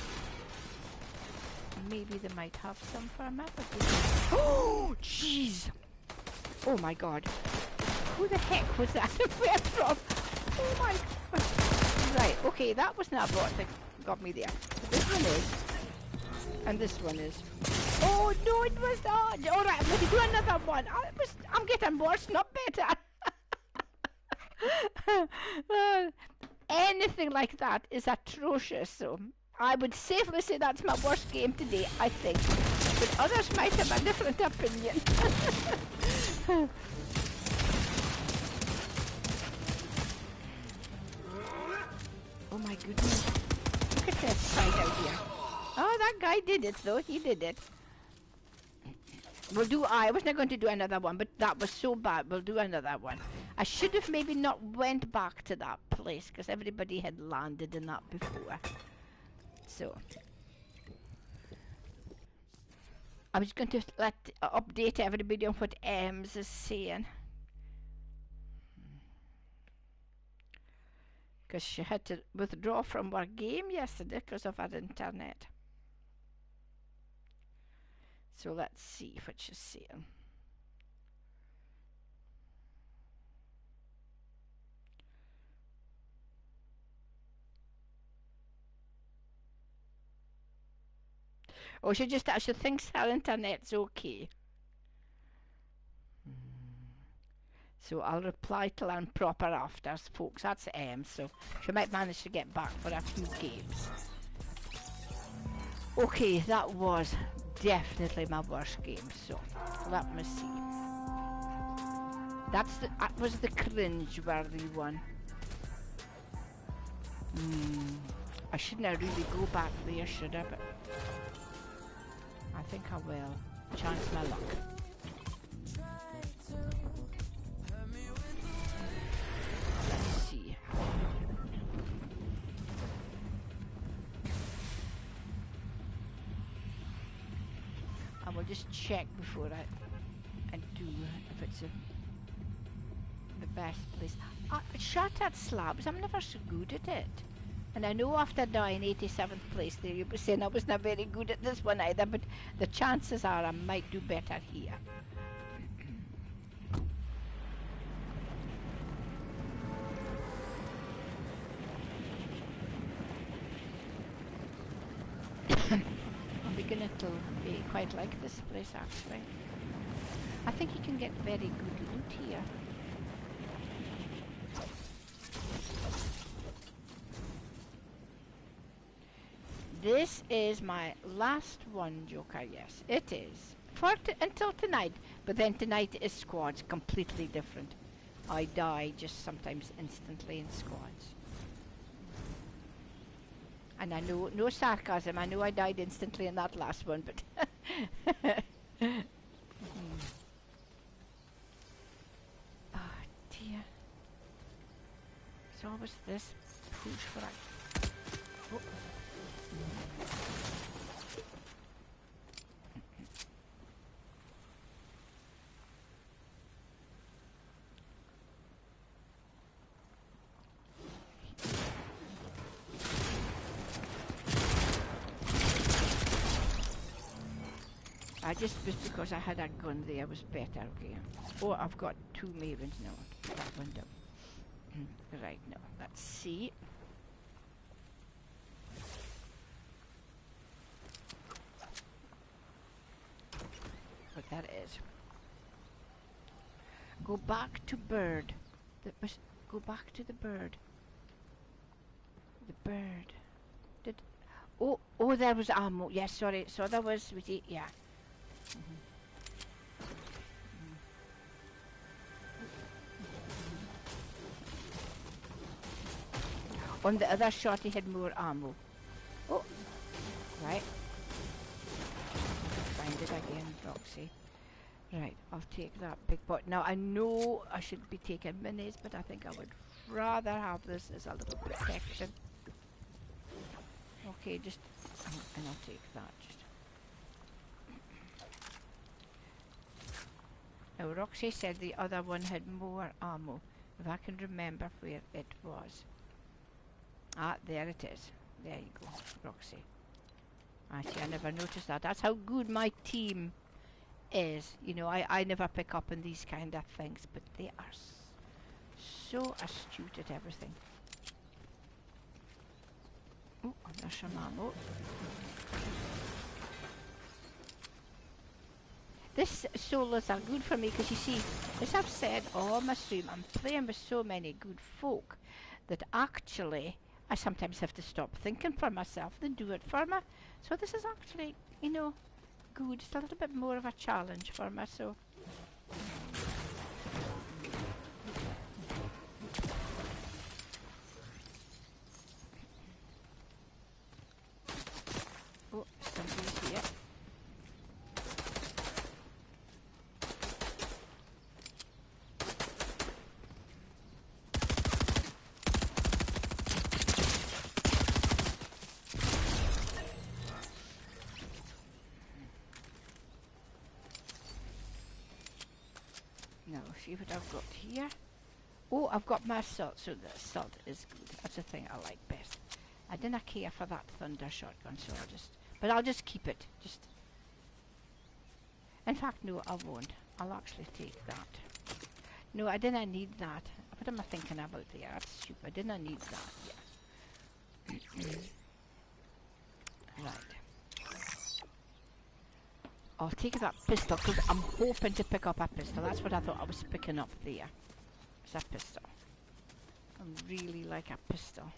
maybe they might have some for a map. Oh, jeez! Oh my god. Who the heck was that? Where from? Oh my god. Right, okay, that was not what got me there. But this one is. And this one is. Oh no, it was not! Alright, I'm going to do another one. I'm getting worse, not better. Anything like that is atrocious, so I would safely say that's my worst game today, I think. But others might have a different opinion. Oh my goodness. Look at this fight out here. Oh, that guy did it though, he did it. I was not going to do another one, but that was so bad. We'll do another one. I should have maybe not went back to that place because everybody had landed in that before. So I was going to update everybody on what Ems is saying, because she had to withdraw from our game yesterday because of our internet. So let's see what she's saying. Oh, she thinks her internet's okay. So I'll reply to her in proper afters, folks. That's so she might manage to get back for a few games. Okay, that was definitely my worst game, so let me see. That was the cringe-worthy one. I shouldn't really go back there, should I? But I think I will. Chance my luck. Let's see. I will just check before I do if it's the best place. Shot at slabs, I'm never so good at it. And I know after dying 87th place there, you'll be saying I was not very good at this one either, but the chances are I might do better here. I'm beginning to quite like this place actually. I think you can get very good loot here. This is my last one, Joker, yes. It is. Until tonight. But then tonight is squads, completely different. I die just sometimes instantly in squads. And I know, no sarcasm, I know I died instantly in that last one, but... Oh dear. It's always this push for a... Oh. Just because I had a gun there was better, okay. Oh, I've got two mavens now. That window. Right, now, let's see. What that is. Go back to bird. Go back to the bird. The bird. Oh, there was ammo. Yes, sorry. So there was, yeah. On the other shot he had more ammo. Oh, right. Find it again, Roxy. Right, I'll take that big pot. Now, I know I should be taking minis, but I think I would rather have this as a little protection. Okay, just... and I'll take that. Just. Now, Roxy said the other one had more ammo. If I can remember where it was. Ah, there it is. There you go, Roxy. I see, I never noticed that. That's how good my team is. You know, I never pick up on these kind of things, but they are so astute at everything. Oh, there's some ammo. This solos are good for me because you see, as I've said all my stream, I'm playing with so many good folk that actually I sometimes have to stop thinking for myself. They do it for me. So this is actually, you know, good. It's a little bit more of a challenge for me, so. Oh, somebody's here. Now, see what I've got here. Oh, I've got my salt, so the salt is good. That's the thing I like best. I didn't care for that thunder shotgun, so I'll just keep it. Just. In fact, no, I won't. I'll actually take that. No, I didn't need that. What am I thinking about there? That's stupid. I didn't need that. Yeah. Right. I'll take that pistol because I'm hoping to pick up a pistol. That's what I thought I was picking up there. It's a pistol. I really like a pistol.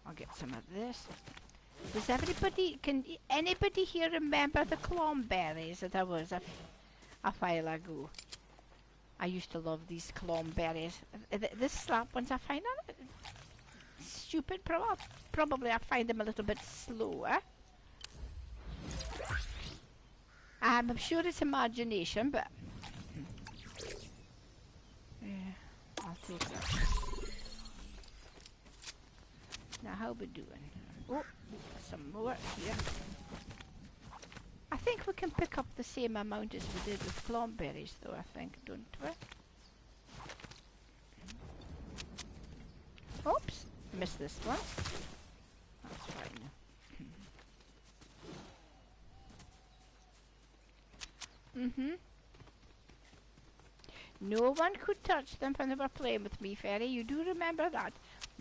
I'll get some of this. Does anybody here remember the clomberries that there was a while ago? I used to love these clomberries. This slap ones I find stupid. Probably I find them a little bit slower. I'm sure it's imagination, but yeah, I'll take that. Now how we doing? Oh, some more here. I think we can pick up the same amount as we did with clomberries, though. I think, don't we? Oops, missed this one. That's fine. No one could touch them when they were playing with me, Fairy. You do remember that?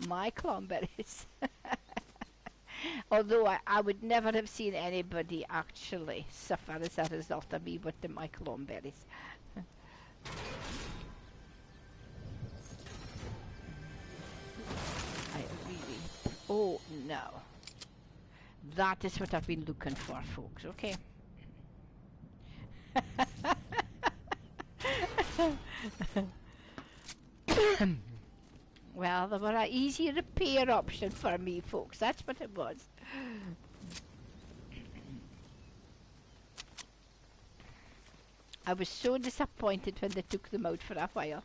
My clomberries. Although I would never have seen anybody actually suffer as a result of me with my clomberries. I really... Oh, no. That is what I've been looking for, folks, okay? Well, they were an easy repair option for me, folks. That's what it was. I was so disappointed when they took them out for a while.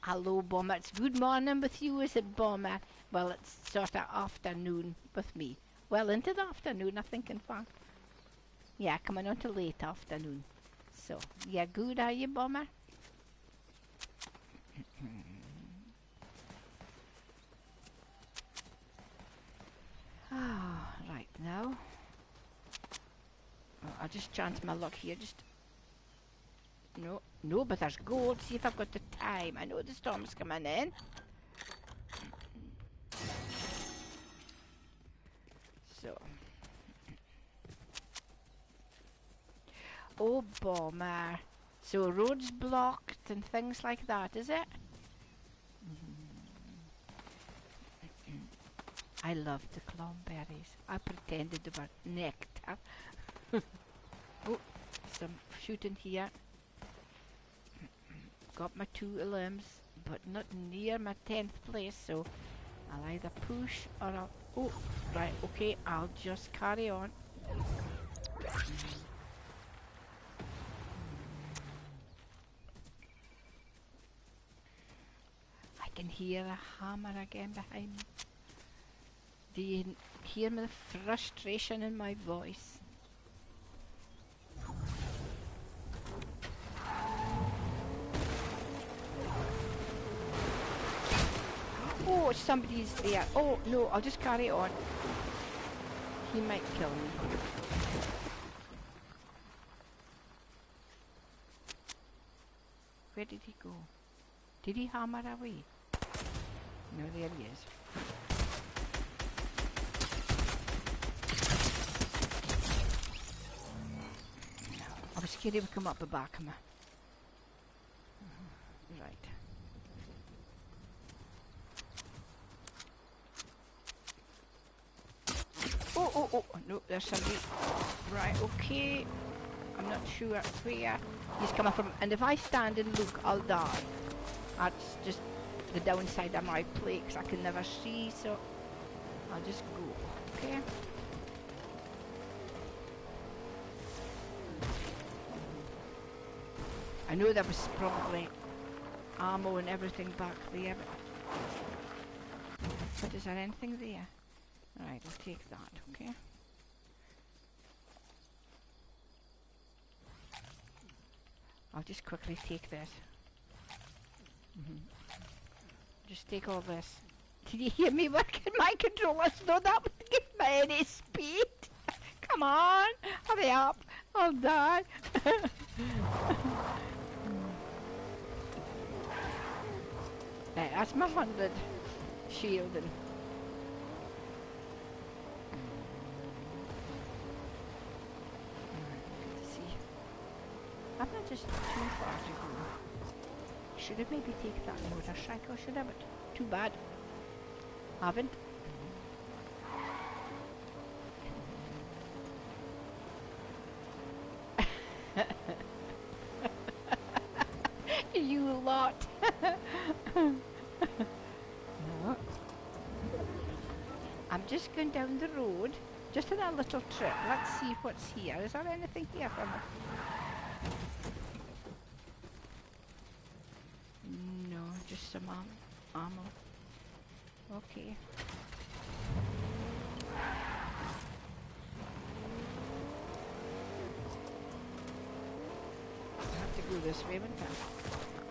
Hello, Bomber. It's good morning with you, is it, Bomber? Well, it's sort of afternoon with me. Well, into the afternoon, I think, in fact. Yeah, coming on to late afternoon. So, yeah, good, are you, Bomber? Ah, right now. Oh, I'll just chance my luck here. Just no, but there's gold. See if I've got the time. I know the storm's coming in. So, oh, Bomber. So roads blocked and things like that, is it? I loved the clomberries. I pretended they were nectar. Oh, some shooting here. got my 2 limbs, but not near my 10th place, so I'll either push or I'll... Oh, right, okay, I'll just carry on. I can hear a hammer again behind me. Do you hear the frustration in my voice? Oh, somebody's there. Oh, no, I'll just carry on. He might kill me. Where did he go? Did he hammer away? No, there he is. I was scared he would come up the back of me. Right. Oh, no, there's somebody. Right, okay. I'm not sure where he's coming from. And if I stand and look, I'll die. That's just the downside of my play, because I can never see, so I'll just go, okay? I know there was probably ammo and everything back there, but is there anything there? Right, I'll take that, okay? I'll just quickly take this. Just take all this. Did you hear me working my controllers? No, that would give me any speed. Come on, hurry up. I'll die. Right, that's my 100 shielding. Good to see. I'm not just too far to go. Should have maybe taken that motorcycle, should have it. Too bad. Haven't. You lot. No. I'm just going down the road, just on a little trip. Let's see what's here. Is there anything here for me? No, just some ammo. Okay. I have to go this way, wouldn't I?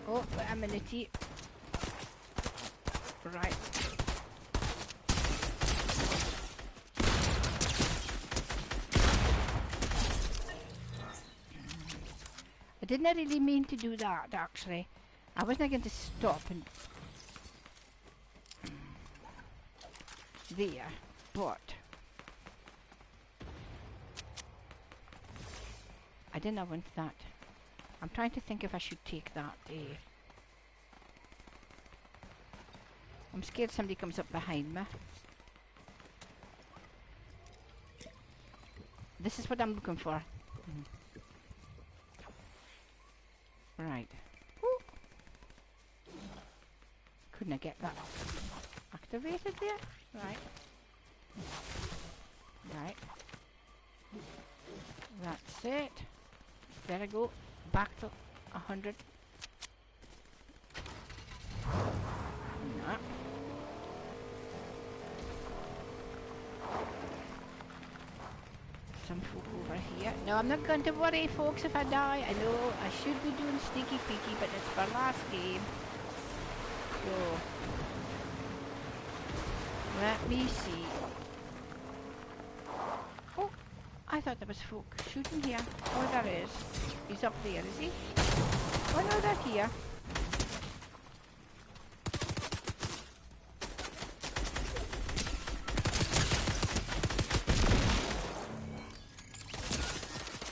Oh, wait a minute. Right. I didn't really mean to do that, actually. I wasn't going to stop and there, but I didn't want that. I'm trying to think if I should take that. I'm scared somebody comes up behind me. This is what I'm looking for. Right. Ooh. Couldn't I get that activated there? Right. Right. That's it. There I go. Back to 100. Nah. Some folk over here. No, I'm not going to worry, folks, if I die. I know I should be doing sneaky peeky, but it's my last game. So, let me see. Oh, I thought there was folk shooting here. Oh, there is. He's up there, is he? Oh no, they're here.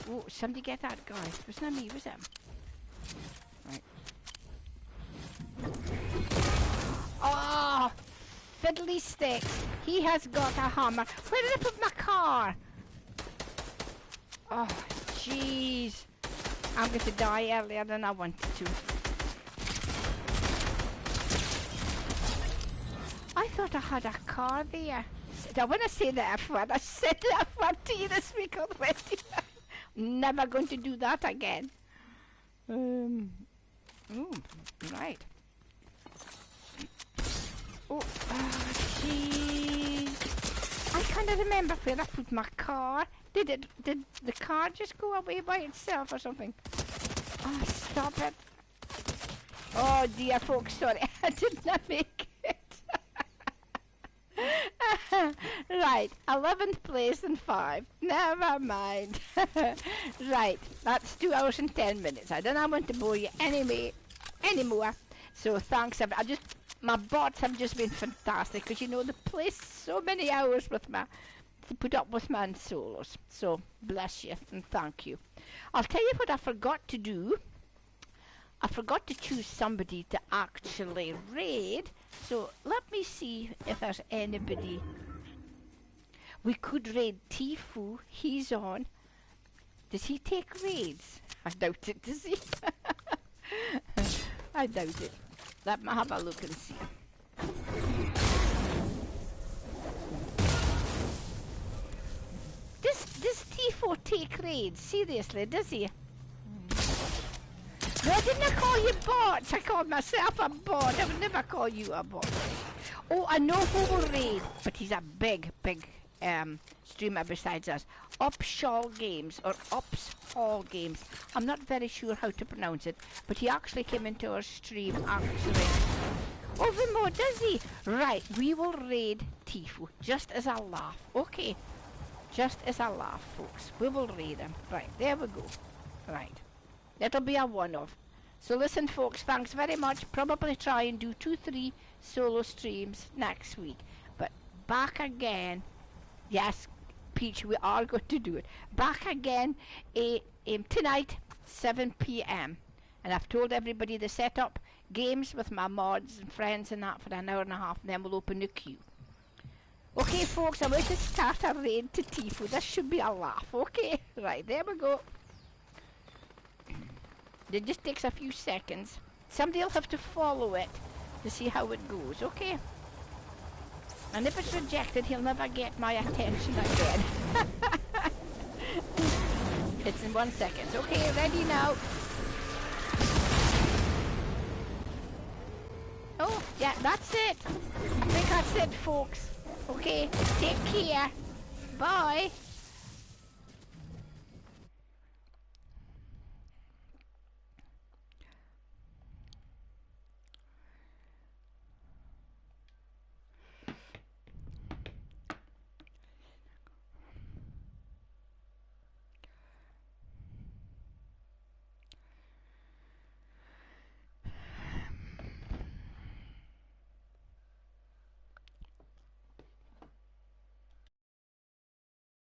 Oh, somebody get that guy. Wasn't that me, was it? Right. Oh, fiddly sticks. He has got a hammer. Where did I put my car? Oh, jeez. I'm going to die earlier than I wanted to. thought I had a car there. I want to say the F word. I said the F word to you this week already. Never going to do that again. Ooh, right. Oh, jeez. I can't remember where I put my car. Did the car just go away by itself or something? Oh, stop it. Oh dear folks, sorry. I did not make it. Right, 11th place and 5. Never mind. Right, that's 2 hours and 10 minutes. I don't want to bore you anymore. So thanks. My bots have just been fantastic because you know they play so many hours with me to put up with my solos. So bless you and thank you. I'll tell you what I forgot to do. I forgot to choose somebody to actually raid. So let me see if there's anybody. We could raid Tifu. He's on. Does he take raids? I doubt it, does he? I doubt it. Let me have a look and see. Does Tifu take raids? Seriously, does he? No, I didn't call you bots. I called myself a bot. I would never call you a bot. Oh, I know who will raid, but he's a big streamer besides us. Upshall Games, or Ups Hall Games. I'm not very sure how to pronounce it, but he actually came into our stream, actually. Oh, Vimo, does he? Right, we will raid Tifu, just as a laugh. Okay, just as a laugh, folks. We will raid him. Right, there we go. Right. That'll be a one-off. So listen, folks, thanks very much. Probably try and do 2-3 solo streams next week. But back again. Yes, Peach, we are going to do it. Back again tonight, 7 p.m. And I've told everybody to set up games with my mods and friends and that for an hour and a half, and then we'll open the queue. Okay, folks, I'm going to start a raid to Tifu. This should be a laugh, okay? Right, there we go. It just takes a few seconds. Somebody will have to follow it to see how it goes, okay? And if it's rejected, he'll never get my attention again. It's in 1 second. Okay, ready now. Oh, yeah, that's it. I think that's it, folks. Okay, take care. Bye.